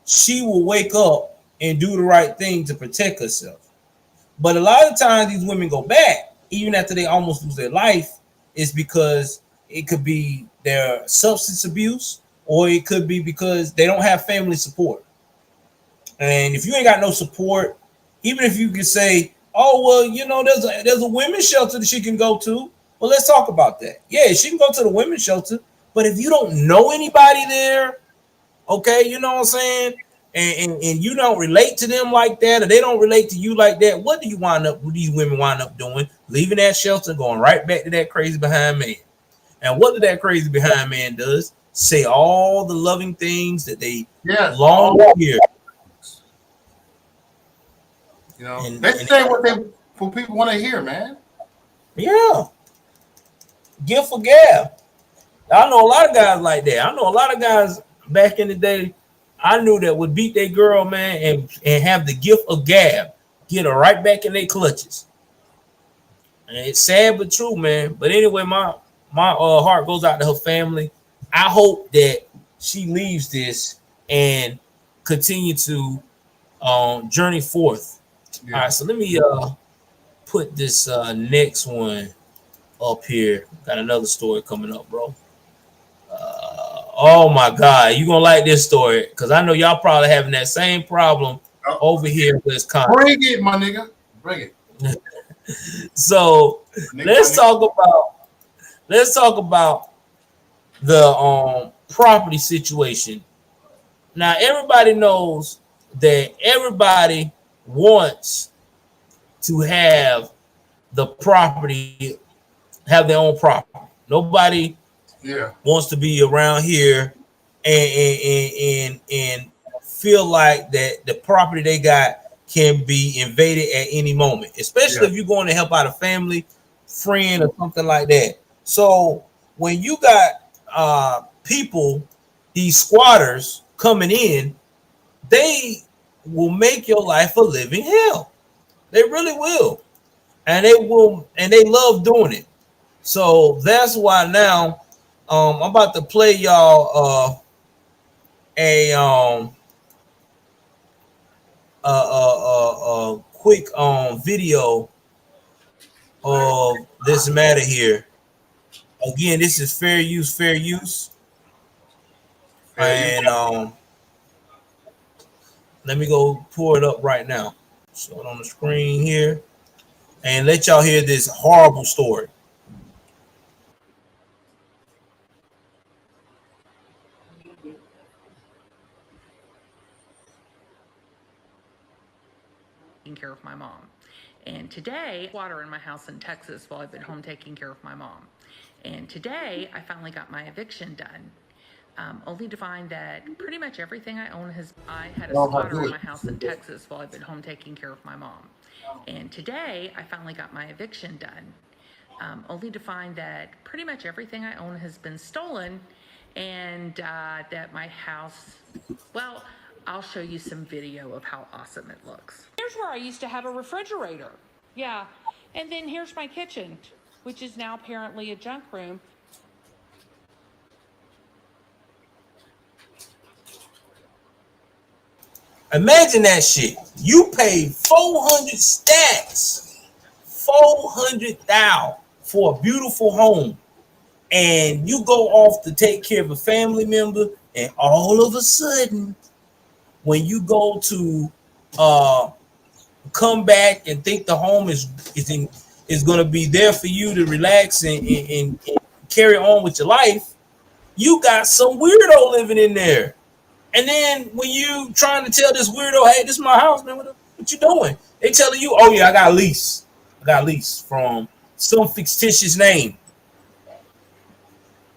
she will wake up and do the right thing to protect herself. But a lot of times these women go back, even after they almost lose their life, is because it could be their substance abuse, or it could be because they don't have family support. And if you ain't got no support, even if you can say, oh, well, there's a women's shelter that she can go to. Well, let's talk about that. Yeah, she can go to the women's shelter, but if you don't know anybody there, okay, you know what I'm saying? And you don't relate to them like that, or they don't relate to you like that, what do these women wind up doing? Leaving that shelter, going right back to that crazy behind man. And what did that crazy behind man does? Say all the loving things that they long to hear. They say what people want to hear, man. Yeah. Gift for gab. I know a lot of guys like that. I know a lot of guys back in the day, I knew that would beat their girl, man, and have the gift of gab, get her right back in their clutches. And it's sad but true, man. But anyway, my heart goes out to her family. I hope that she leaves this and continue to journey forth. Yeah. All right, so let me put this next one up here. Got another story coming up, bro. Oh my God, you gonna like this story because I know y'all probably having that same problem over here in Wisconsin. Bring it, my nigga. Bring it. So let's talk about the property situation. Now everybody knows that everybody wants to have the property, have their own property. Nobody wants to be around here and feel like that the property they got can be invaded at any moment, especially if you're going to help out a family, friend, or something like that. So when you got people, these squatters coming in, they will make your life a living hell. They really will. And they love doing it. So that's why now I'm about to play y'all a quick video of this matter here. Again, this is fair use. And let me go pull it up right now. Show it on the screen here, and let y'all hear this horrible story. Care of my mom. And today, water in my house in Texas while I've been home taking care of my mom. And today, I finally got my eviction done. Only to find that pretty much everything I own I had a squatter in my house in Texas while I've been home taking care of my mom. And today, I finally got my eviction done. Only to find that pretty much everything I own has been stolen, and that my house, well, I'll show you some video of how awesome it looks. Here's where I used to have a refrigerator. Yeah. And then here's my kitchen, which is now apparently a junk room. Imagine that shit. You paid 400 stacks, 400,000 for a beautiful home, and you go off to take care of a family member, and all of a sudden, when you go to come back and think the home is going to be there for you to relax and carry on with your life, you got some weirdo living in there. And then when you trying to tell this weirdo, hey, this is my house, man, what you doing? They telling you, oh yeah, I got a lease. From some fictitious name.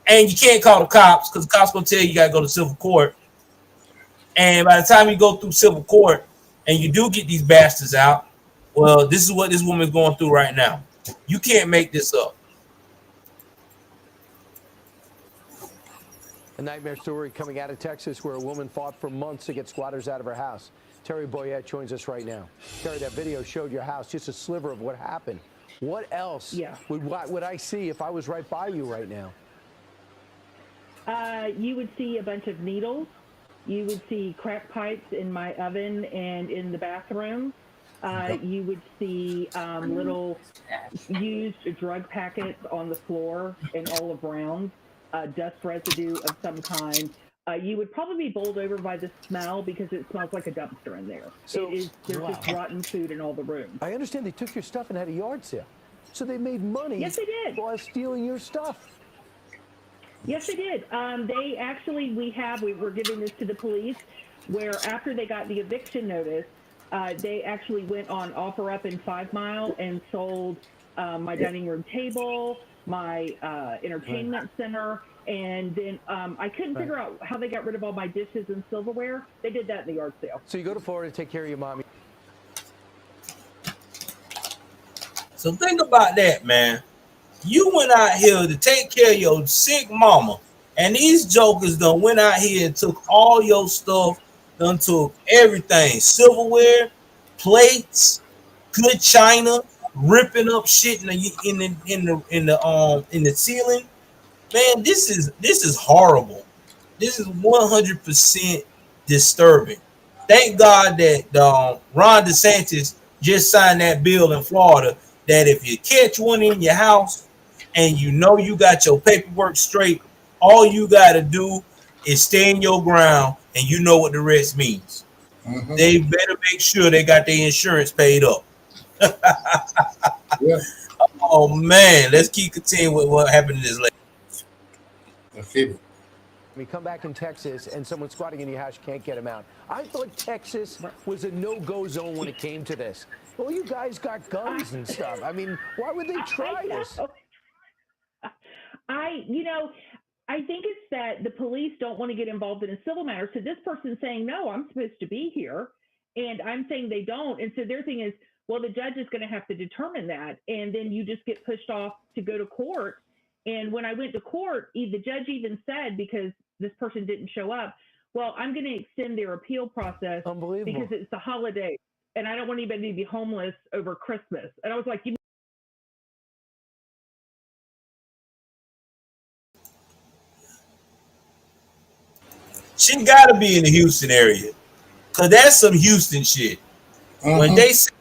And you can't call the cops because the cops gonna tell you gotta go to civil court. And by the time you go through civil court and you do get these bastards out, well, this is what this woman's going through right now. You can't make this up. A nightmare story coming out of Texas where a woman fought for months to get squatters out of her house. Terry Boyette joins us right now. Terry, that video showed your house, just a sliver of what happened. What else would I see if I was right by you right now? You would see a bunch of needles. You would see crack pipes in my oven and in the bathroom. You would see little used drug packets on the floor and all around, dust residue of some kind. You would probably be bowled over by the smell because it smells like a dumpster in there. So, there's just rotten food in all the rooms. I understand they took your stuff and had a yard sale. So they made money. Yes, they did. While stealing your stuff. Yes, they did. They actually, we were giving this to the police, where after they got the eviction notice, they actually went on OfferUp in 5 Mile and sold my dining room table, my entertainment center, and then I couldn't figure out how they got rid of all my dishes and silverware. They did that in the yard sale. So you go to Florida to take care of your mommy. So think about that, man. You went out here to take care of your sick mama, and these jokers done went out here and took all your stuff, done took everything, silverware, plates, good china, ripping up shit in the ceiling. Man, this is horrible. This is 100% disturbing. Thank God that Ron DeSantis just signed that bill in Florida that if you catch one in your house and you know you got your paperwork straight, all you got to do is stand your ground, and you know what the rest means. Mm-hmm. They better make sure they got their insurance paid up. Yeah. Oh man, let's keep continuing with what happened to this lady. We come back in Texas and someone's squatting in your house, you can't get him out. I thought Texas was a no-go zone when it came to this. Well, you guys got guns and stuff. I mean, why would they try this? I think it's that the police don't want to get involved in a civil matter. So this person's saying, no, I'm supposed to be here. And I'm saying they don't. And so their thing is, well, the judge is going to have to determine that. And then you just get pushed off to go to court. And when I went to court, the judge even said, because this person didn't show up, well, I'm going to extend their appeal process because it's the holiday. And I don't want anybody to be homeless over Christmas. And I was like, she got to be in the Houston area, because that's some Houston shit. Mm-hmm. When they say,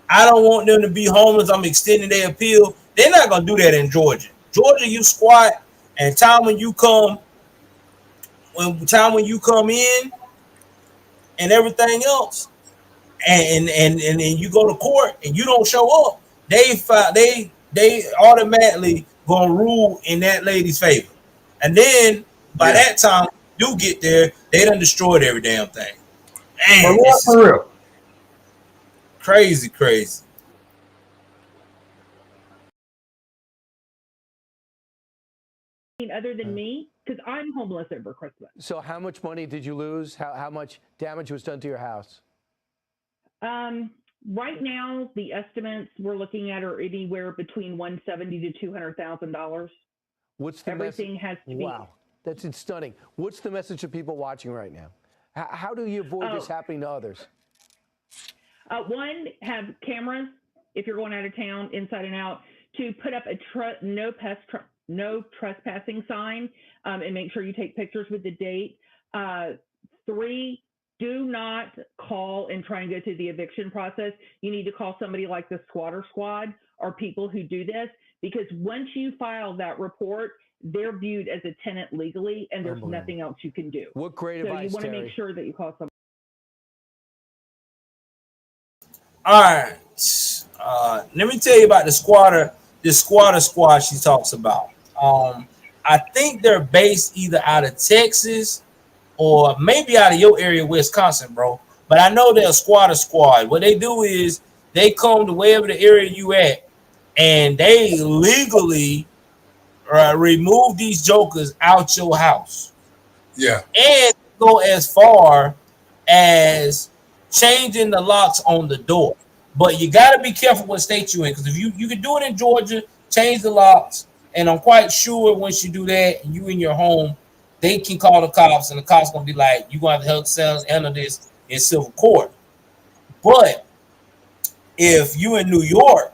I don't want them to be homeless, I'm extending their appeal, they're not going to do that in Georgia. Georgia, you squat, and time when you come when you come in and everything else, and then you go to court and you don't show up, they automatically gonna rule in that lady's favor. And then by that time you get there, they done destroyed every damn thing. Man, this is For real. crazy. Other than me, because I'm homeless over Christmas. So how much money did you lose? How much damage was done to your house? Right now, the estimates we're looking at are anywhere between $170,000 to $200,000. What's the Everything has to be. Wow, that's stunning. What's the message to people watching right now? How do you avoid this happening to others? One, have cameras if you're going out of town, inside and out, to put up a no trespassing sign, and make sure you take pictures with the date. 3, do not call and try and go through the eviction process. You need to call somebody like the squatter squad or people who do this, because once you file that report, they're viewed as a tenant legally, and there's nothing else you can do. What great advice, advice, you want to Terry. make sure that you call somebody. All right. Let me tell you about the squatter squad she talks about. I think they're based either out of Texas or maybe out of your area, Wisconsin, bro. But I know they're a squatter squad. What they do is they come to wherever the area you at, and they legally remove these jokers out your house. Yeah. And go as far as changing the locks on the door. But you got to be careful what state you're in, because if you can do it in Georgia, change the locks, and I'm quite sure once you do that and you in your home, they can call the cops, and the cops gonna be like, you gonna have to handle this in civil court. But if you in New York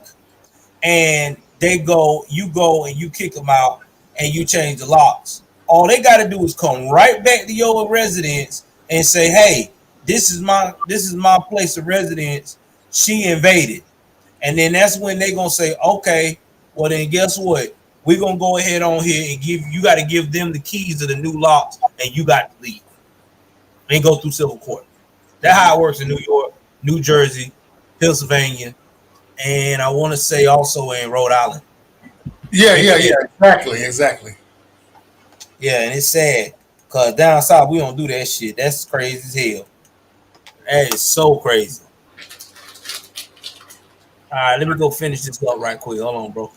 and you go and you kick them out and you change the locks, all they got to do is come right back to your residence and say, hey, this is my place of residence. She invaded. And then that's when they gonna say, okay, well then guess what? We're gonna go ahead on here and you got to give them the keys to the new locks, and you got to leave and go through civil court. That's how it works in New York, New Jersey, Pennsylvania, and I want to say also in Rhode Island. Yeah, exactly. Yeah, and it's sad because down south we don't do that shit. That's crazy as hell. That is so crazy. All right, let me go finish this up right quick. Hold on, bro.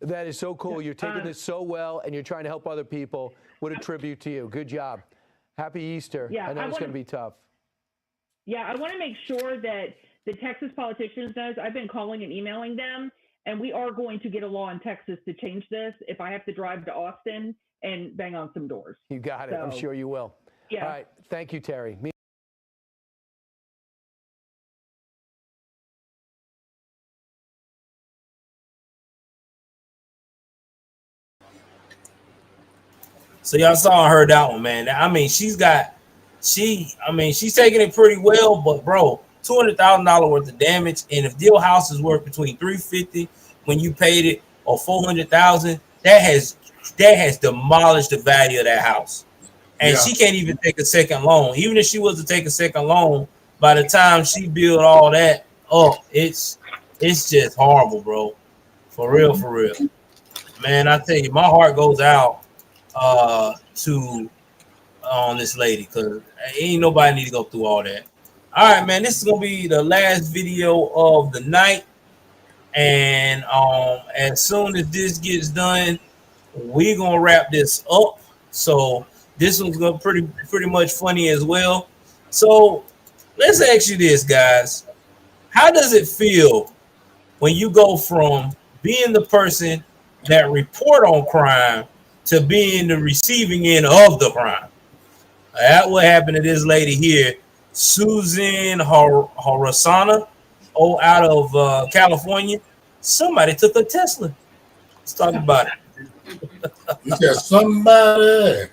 That is so cool. You're taking this so well, and you're trying to help other people. What a tribute to you. Good job. Happy Easter. Yeah, I know it's going to be tough. Yeah, I want to make sure that the Texas politicians knows. I've been calling and emailing them, and we are going to get a law in Texas to change this if I have to drive to Austin and bang on some doors. You got it. I'm sure you will. Yeah. All right. Thank you, Terry. So y'all saw her that one, man. I mean, she's taking it pretty well, but bro, $200,000 worth of damage, and if your house is worth between $350,000 when you paid it or $400,000, that has demolished the value of that house. And she can't even take a second loan. Even if she was to take a second loan, by the time she built all that up, it's just horrible, bro. For real. Man, I tell you, my heart goes out to this lady, because ain't nobody need to go through all that. All right, man, this is gonna be the last video of the night, and as soon as this gets done, we're gonna wrap this up. So this one's gonna pretty much funny as well. So let's ask you this, guys: how does it feel when you go from being the person that report on crime to being the receiving end of the crime? That what happened to this lady here, Susan Harasana, out of California. Somebody took a Tesla. Let's talk about it. You said somebody.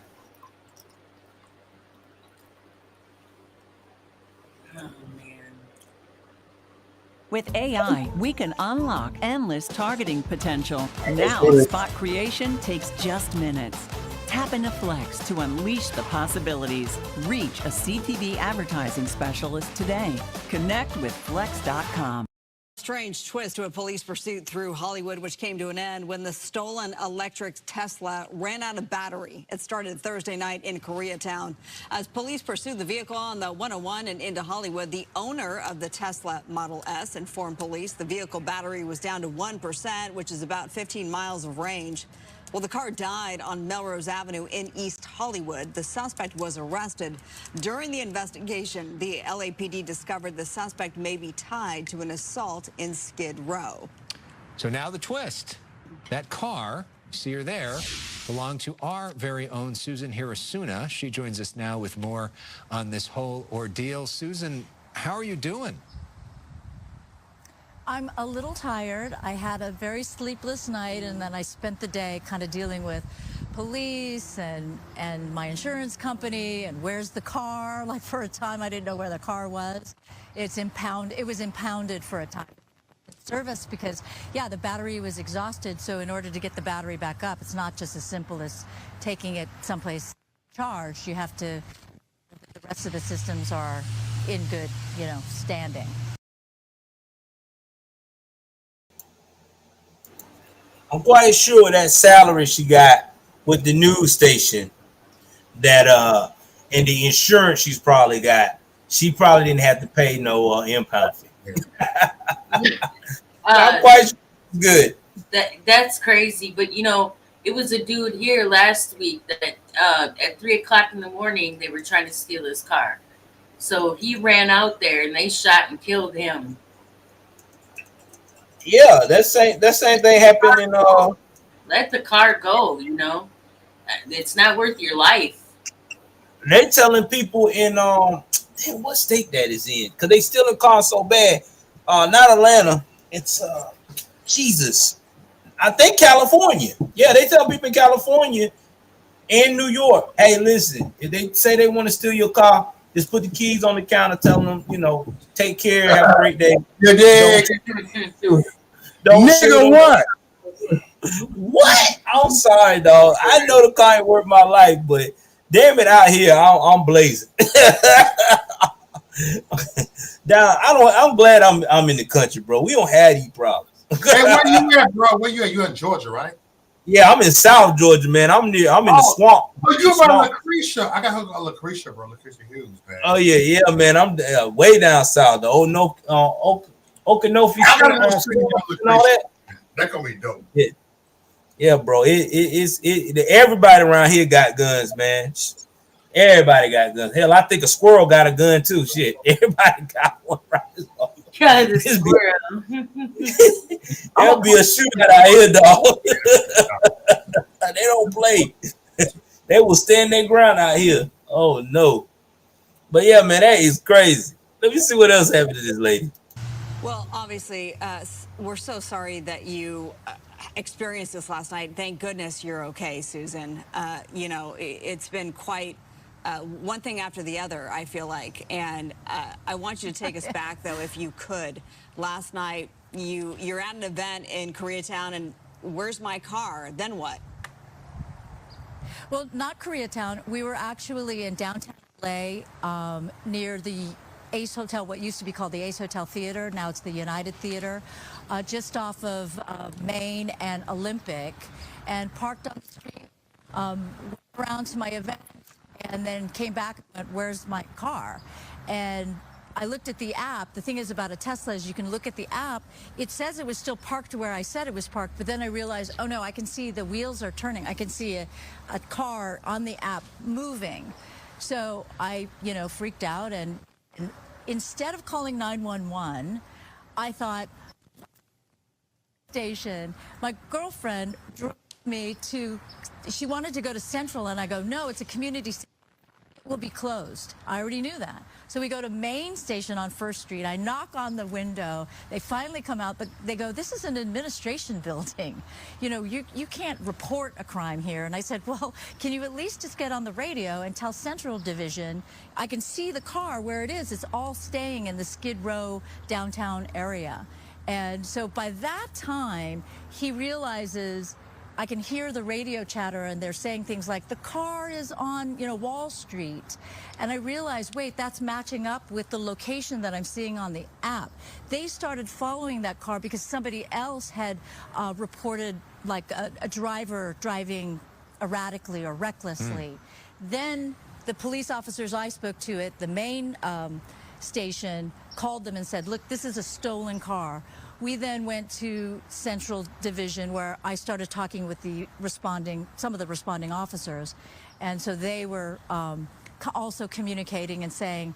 With AI, we can unlock endless targeting potential. Now, spot creation takes just minutes. Tap into Flex to unleash the possibilities. Reach a CTV advertising specialist today. Connect with Flex.com. Strange twist to a police pursuit through Hollywood, which came to an end when the stolen electric Tesla ran out of battery. It started Thursday night in Koreatown. As police pursued the vehicle on the 101 and into Hollywood, the owner of the Tesla Model S informed police the vehicle battery was down to 1%, which is about 15 miles of range. Well, the car died on Melrose Avenue in East Hollywood. The suspect was arrested. During the investigation, the LAPD discovered the suspect may be tied to an assault in Skid Row. So now the twist. That car, you see her there, belonged to our very own Susan Hirasuna. She joins us now with more on this whole ordeal. Susan, how are you doing? I'm a little tired. I had a very sleepless night, and then I spent the day kind of dealing with police and my insurance company and where's the car. Like, for a time, I didn't know where the car was. It was impounded for a time. Service because, yeah, the battery was exhausted. So in order to get the battery back up, it's not just as simple as taking it someplace charged. You have to, the rest of the systems are in good, standing. I'm quite sure that salary she got with the news station, that and the insurance she's probably got, she probably didn't have to pay no impound fee. I'm quite sure it's good. That's crazy, but it was a dude here last week that at 3 o'clock in the morning they were trying to steal his car, so he ran out there and they shot and killed him. Yeah, that same thing happened in Let the car go, it's not worth your life. They telling people in damn, what state that is in, because they stealing cars so bad. Not Atlanta, it's Jesus, I think California. Yeah, they tell people in California and New York, hey, listen, if they say they want to steal your car, just put the keys on the counter, tell them, take care, have a great day. Don't nigga what? What? I'm sorry, dog. I know the car ain't worth my life, but damn it, out here, I'm blazing. Now, I'm glad I'm in the country, bro. We don't have these problems. Hey, where you at, bro? Where you at? You in Georgia, right? Yeah, I'm in South Georgia, man. I'm in the swamp. Oh, you about Lucretia? I got hooked on Lucretia, bro. Lucretia Hughes, man. Oh yeah, man. I'm way down south. The old Okanofi Street and all that. That gonna be dope. Yeah, bro. Everybody around here got guns, man. Everybody got guns. Hell, I think a squirrel got a gun too. Shit, everybody got one right. Yeah, the squirrel. There'll be a shootout out here, dog. They don't play. They will stand their ground out here. Oh no. But yeah, man, that is crazy. Let me see what else happened to this lady. Well, obviously, we're so sorry that you experienced this last night. Thank goodness you're okay, Susan. It's been quite one thing after the other, I feel like. And I want you to take us back, though, if you could. Last night, you're at an event in Koreatown, and where's my car? Then what? Well, not Koreatown. We were actually in downtown LA near the Ace Hotel, what used to be called the Ace Hotel Theater. Now it's the United Theater, just off of Main and Olympic, and parked on the street, went around to my event, and then came back and went, where's my car? And I looked at the app. The thing is about a Tesla is you can look at the app. It says it was still parked where I said it was parked, but then I realized, oh no, I can see the wheels are turning. I can see a car on the app moving. So I, freaked out, and instead of calling 911, I thought, station. My girlfriend drove me to, she wanted to go to Central, and I go, no, it's a community will be closed. I already knew that. So we go to Main Station on First Street. I knock on the window. They finally come out, but they go, this is an administration building. You know, you can't report a crime here. And I said, well, can you at least just get on the radio and tell Central Division, I can see the car where it is. It's all staying in the Skid Row downtown area. And so by that time, he realizes, I can hear the radio chatter and they're saying things like, the car is on, you know, Wall Street. And I realized, wait, that's matching up with the location that I'm seeing on the app. They started following that car because somebody else had reported like a driver driving erratically or recklessly. Then the police officers I spoke to at the Main station called them and said, look, this is a stolen car. We then went to Central Division where I started talking with some of the responding officers. And so they were also communicating and saying,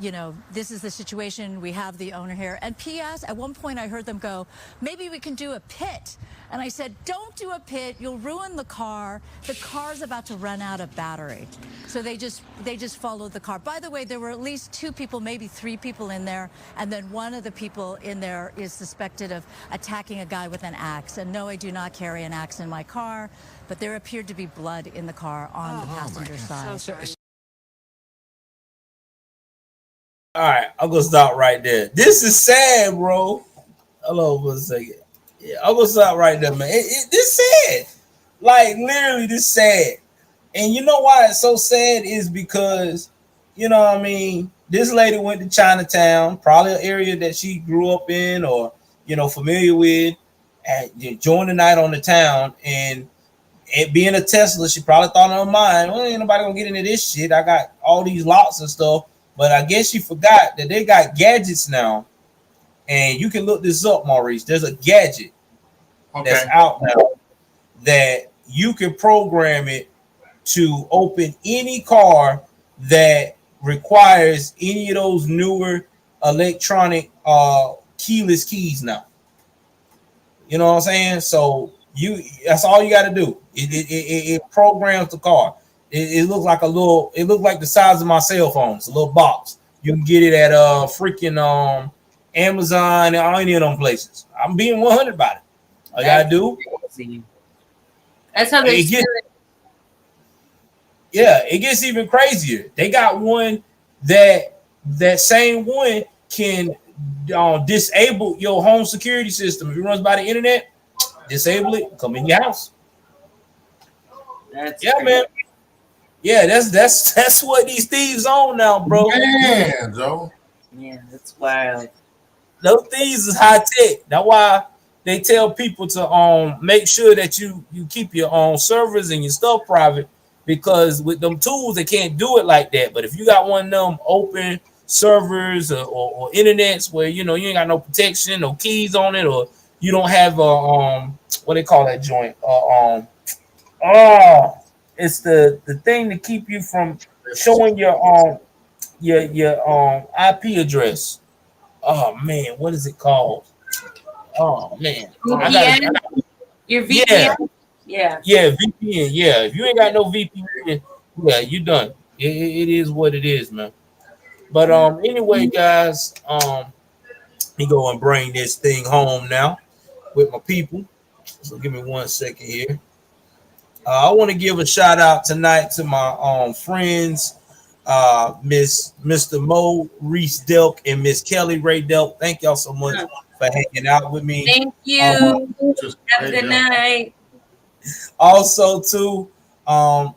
you know, this is the situation. We have the owner here. And P.S., at one point I heard them go, maybe we can do a pit. And I said, don't do a pit. You'll ruin the car. The car's about to run out of battery. So they just followed the car. By the way, there were at least 2 people, maybe 3 people in there. And then one of the people in there is suspected of attacking a guy with an axe. And no, I do not carry an axe in my car. But there appeared to be blood in the car on the passenger side. So sorry. All right, I'm gonna stop right there. This is sad, bro. Hello for a second. Yeah, I'm gonna stop right there, man. This sad. Like literally, this sad. And you know why it's so sad is because, you know what I mean, this lady went to Chinatown, probably an area that she grew up in or, you know, familiar with, and joined the night on the town. And it being a Tesla, she probably thought in her mind, well, ain't nobody gonna get into this shit. I got all these lots and stuff. But I guess she forgot that they got gadgets now. And you can look this up, Maurice. There's a gadget that's out now that you can program it to open any car that requires any of those newer electronic keyless keys now. You know what I'm saying? So that's all you got to do. It programs the car. It looks like it looks like the size of my cell phone. It's a little box. You can get it at freaking Amazon and any of them places. I'm being 100 about it. All you gotta do. That's how they get. Yeah, it gets even crazier. They got one that same one can disable your home security system. If it runs by the internet, disable it, come in your house. That's crazy. Man. Yeah, that's what these thieves on now, bro. Man, Joe. Yeah, that's wild. Those thieves is high tech. That's why they tell people to make sure that you keep your own servers and your stuff private, because with them tools they can't do it like that. But if you got one of them open servers or internets where you know you ain't got no protection, no keys on it, or you don't have what they call that joint? It's the thing to keep you from showing your IP address. Oh man, what is it called? Oh man, your VPN. Yeah, VPN. Yeah, if you ain't got no VPN, yeah, you done. It is what it is, man. But anyway, guys, me go and bring this thing home now with my people. So give me 1 second here. I want to give a shout out tonight to my friends, Mr. Mo Reese Delk and Miss Kelly Ray Delk. Thank y'all so much for hanging out with me. Thank you. Have a good night. Also, too,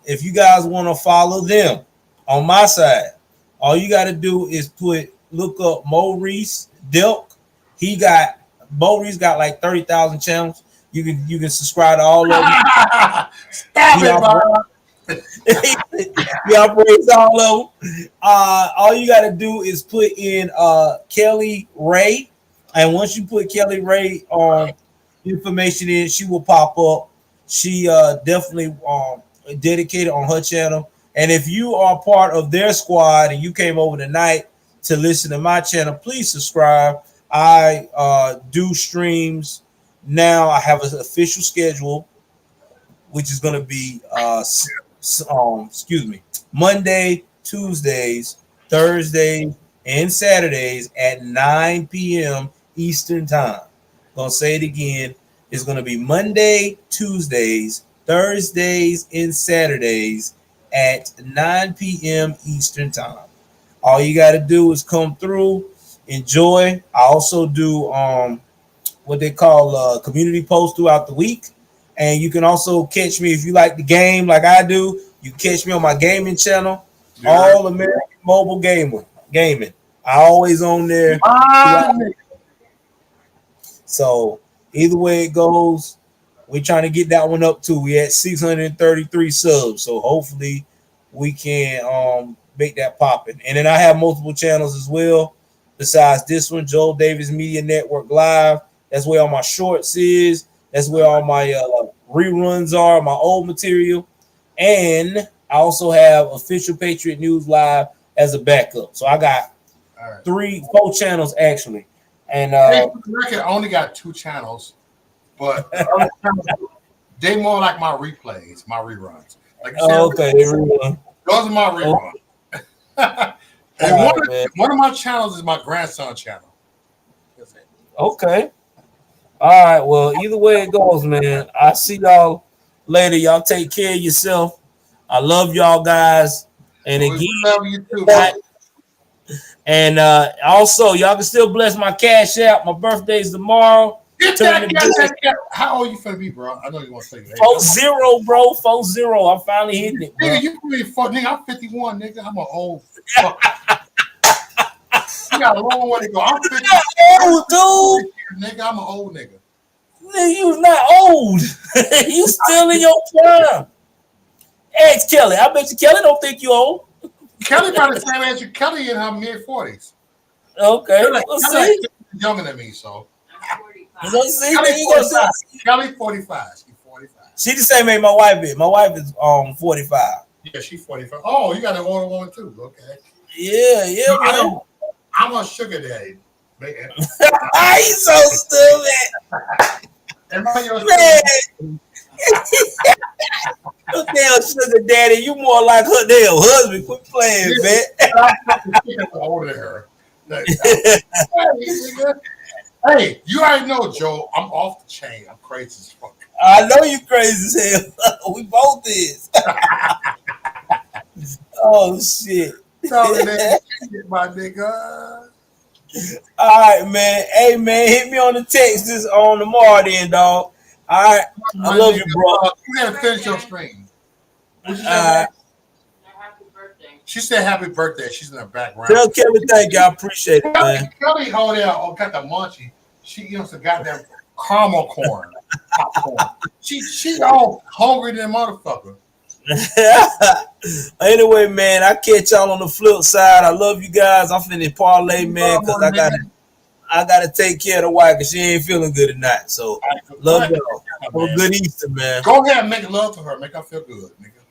if you guys want to follow them on my side, all you got to do is look up Maurice Delk. Maurice got like 30,000 channels. You can subscribe to all of them. Stop it, bro. He operates all of them. All you got to do is put in Kelly Ray, and once you put Kelly Ray information in, she will pop up. She definitely dedicated on her channel. And if you are part of their squad and you came over tonight to listen to my channel, please subscribe. I do streams now. I have an official schedule, which is going to be Monday, Tuesdays, Thursdays, and Saturdays at 9 p.m. Eastern Time. Gonna say it again. It's gonna be Monday, Tuesdays, Thursdays, and Saturdays at 9 p.m. Eastern Time. All you got to do is come through, enjoy. I also do what they call community posts throughout the week. And you can also catch me if you like the game like I do. You can catch me on my gaming channel, All American Mobile Gaming. I always on there. So either way it goes, we're trying to get that one up too. We at 633 subs. So hopefully we can make that popping. And then I have multiple channels as well. Besides this one, Joel Davis Media Network Live. That's where all my shorts is. That's where all my reruns are, my old material. And I also have Official Patriot News Live as a backup. So I got 4 channels actually. And I only got 2 channels, but the other channels, they more like my replays, my reruns. Like you said, okay, rerun. Those are my reruns. And one of my channels is my grandson channel. Okay. All right. Well, either way it goes, man. I see y'all later. Y'all take care of yourself. I love y'all guys. And again, love you too, bro. And also, y'all can still bless my Cash App. My birthday's tomorrow. Get that. How old you finna be, bro? I know you want to say that. 40, bro. 40. I'm finally hitting it, bro. Nigga, you really fuck, nigga. I'm 51, nigga. I'm an old fuck. You got a long way to go. I'm 50. Old, dude. Nigga, I'm an old nigga. Nigga, you not old. You still in your prime. Ask Kelly. I bet you Kelly don't think you old. Kelly about the same age. Kelly in her mid-40s. Okay. Kelly younger than me, so. Kelly 45. She's 45. She the same age my wife is. My wife is 45. Yeah, she's 45. Oh, you got an older woman too. Okay. Yeah, man. I'm a sugar daddy. He's so stupid. Am I your man? Damn sugar daddy, you more like her damn husband. Quit playing, man. I'm older than her. Hey, you already know, Joe. I'm off the chain. I'm crazy as fuck. I know you crazy as hell. We both is. Oh shit. My nigga. All right, man. Hey, man, hit me on the text this on tomorrow, then, dog. All right, I love you, bro. You gotta finish your stream. She said happy birthday. She's in the background. Tell Kelly thank you. I appreciate it, man. Kelly over there got the munchie. She eats the goddamn caramel corn. Popcorn. She all hungry than a motherfucker. Anyway, man, I catch y'all on the flip side. I love you guys. I'm finna parlay, man, because I gotta take care of the wife because she ain't feeling good tonight. So love y'all. Have a good Easter, man. Go ahead and make love to her. Make her feel good, nigga.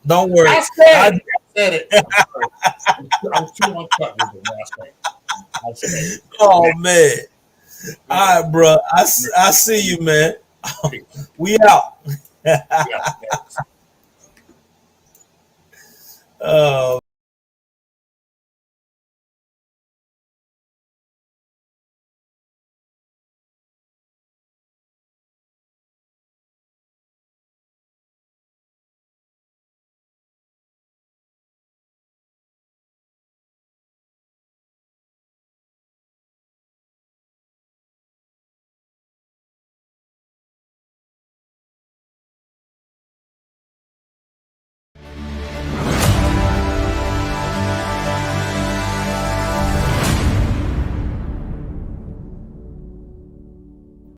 Don't worry. I said it. I'm too uncut with it. I said it. Oh man. All right, bro. I see you, man. We out. Oh.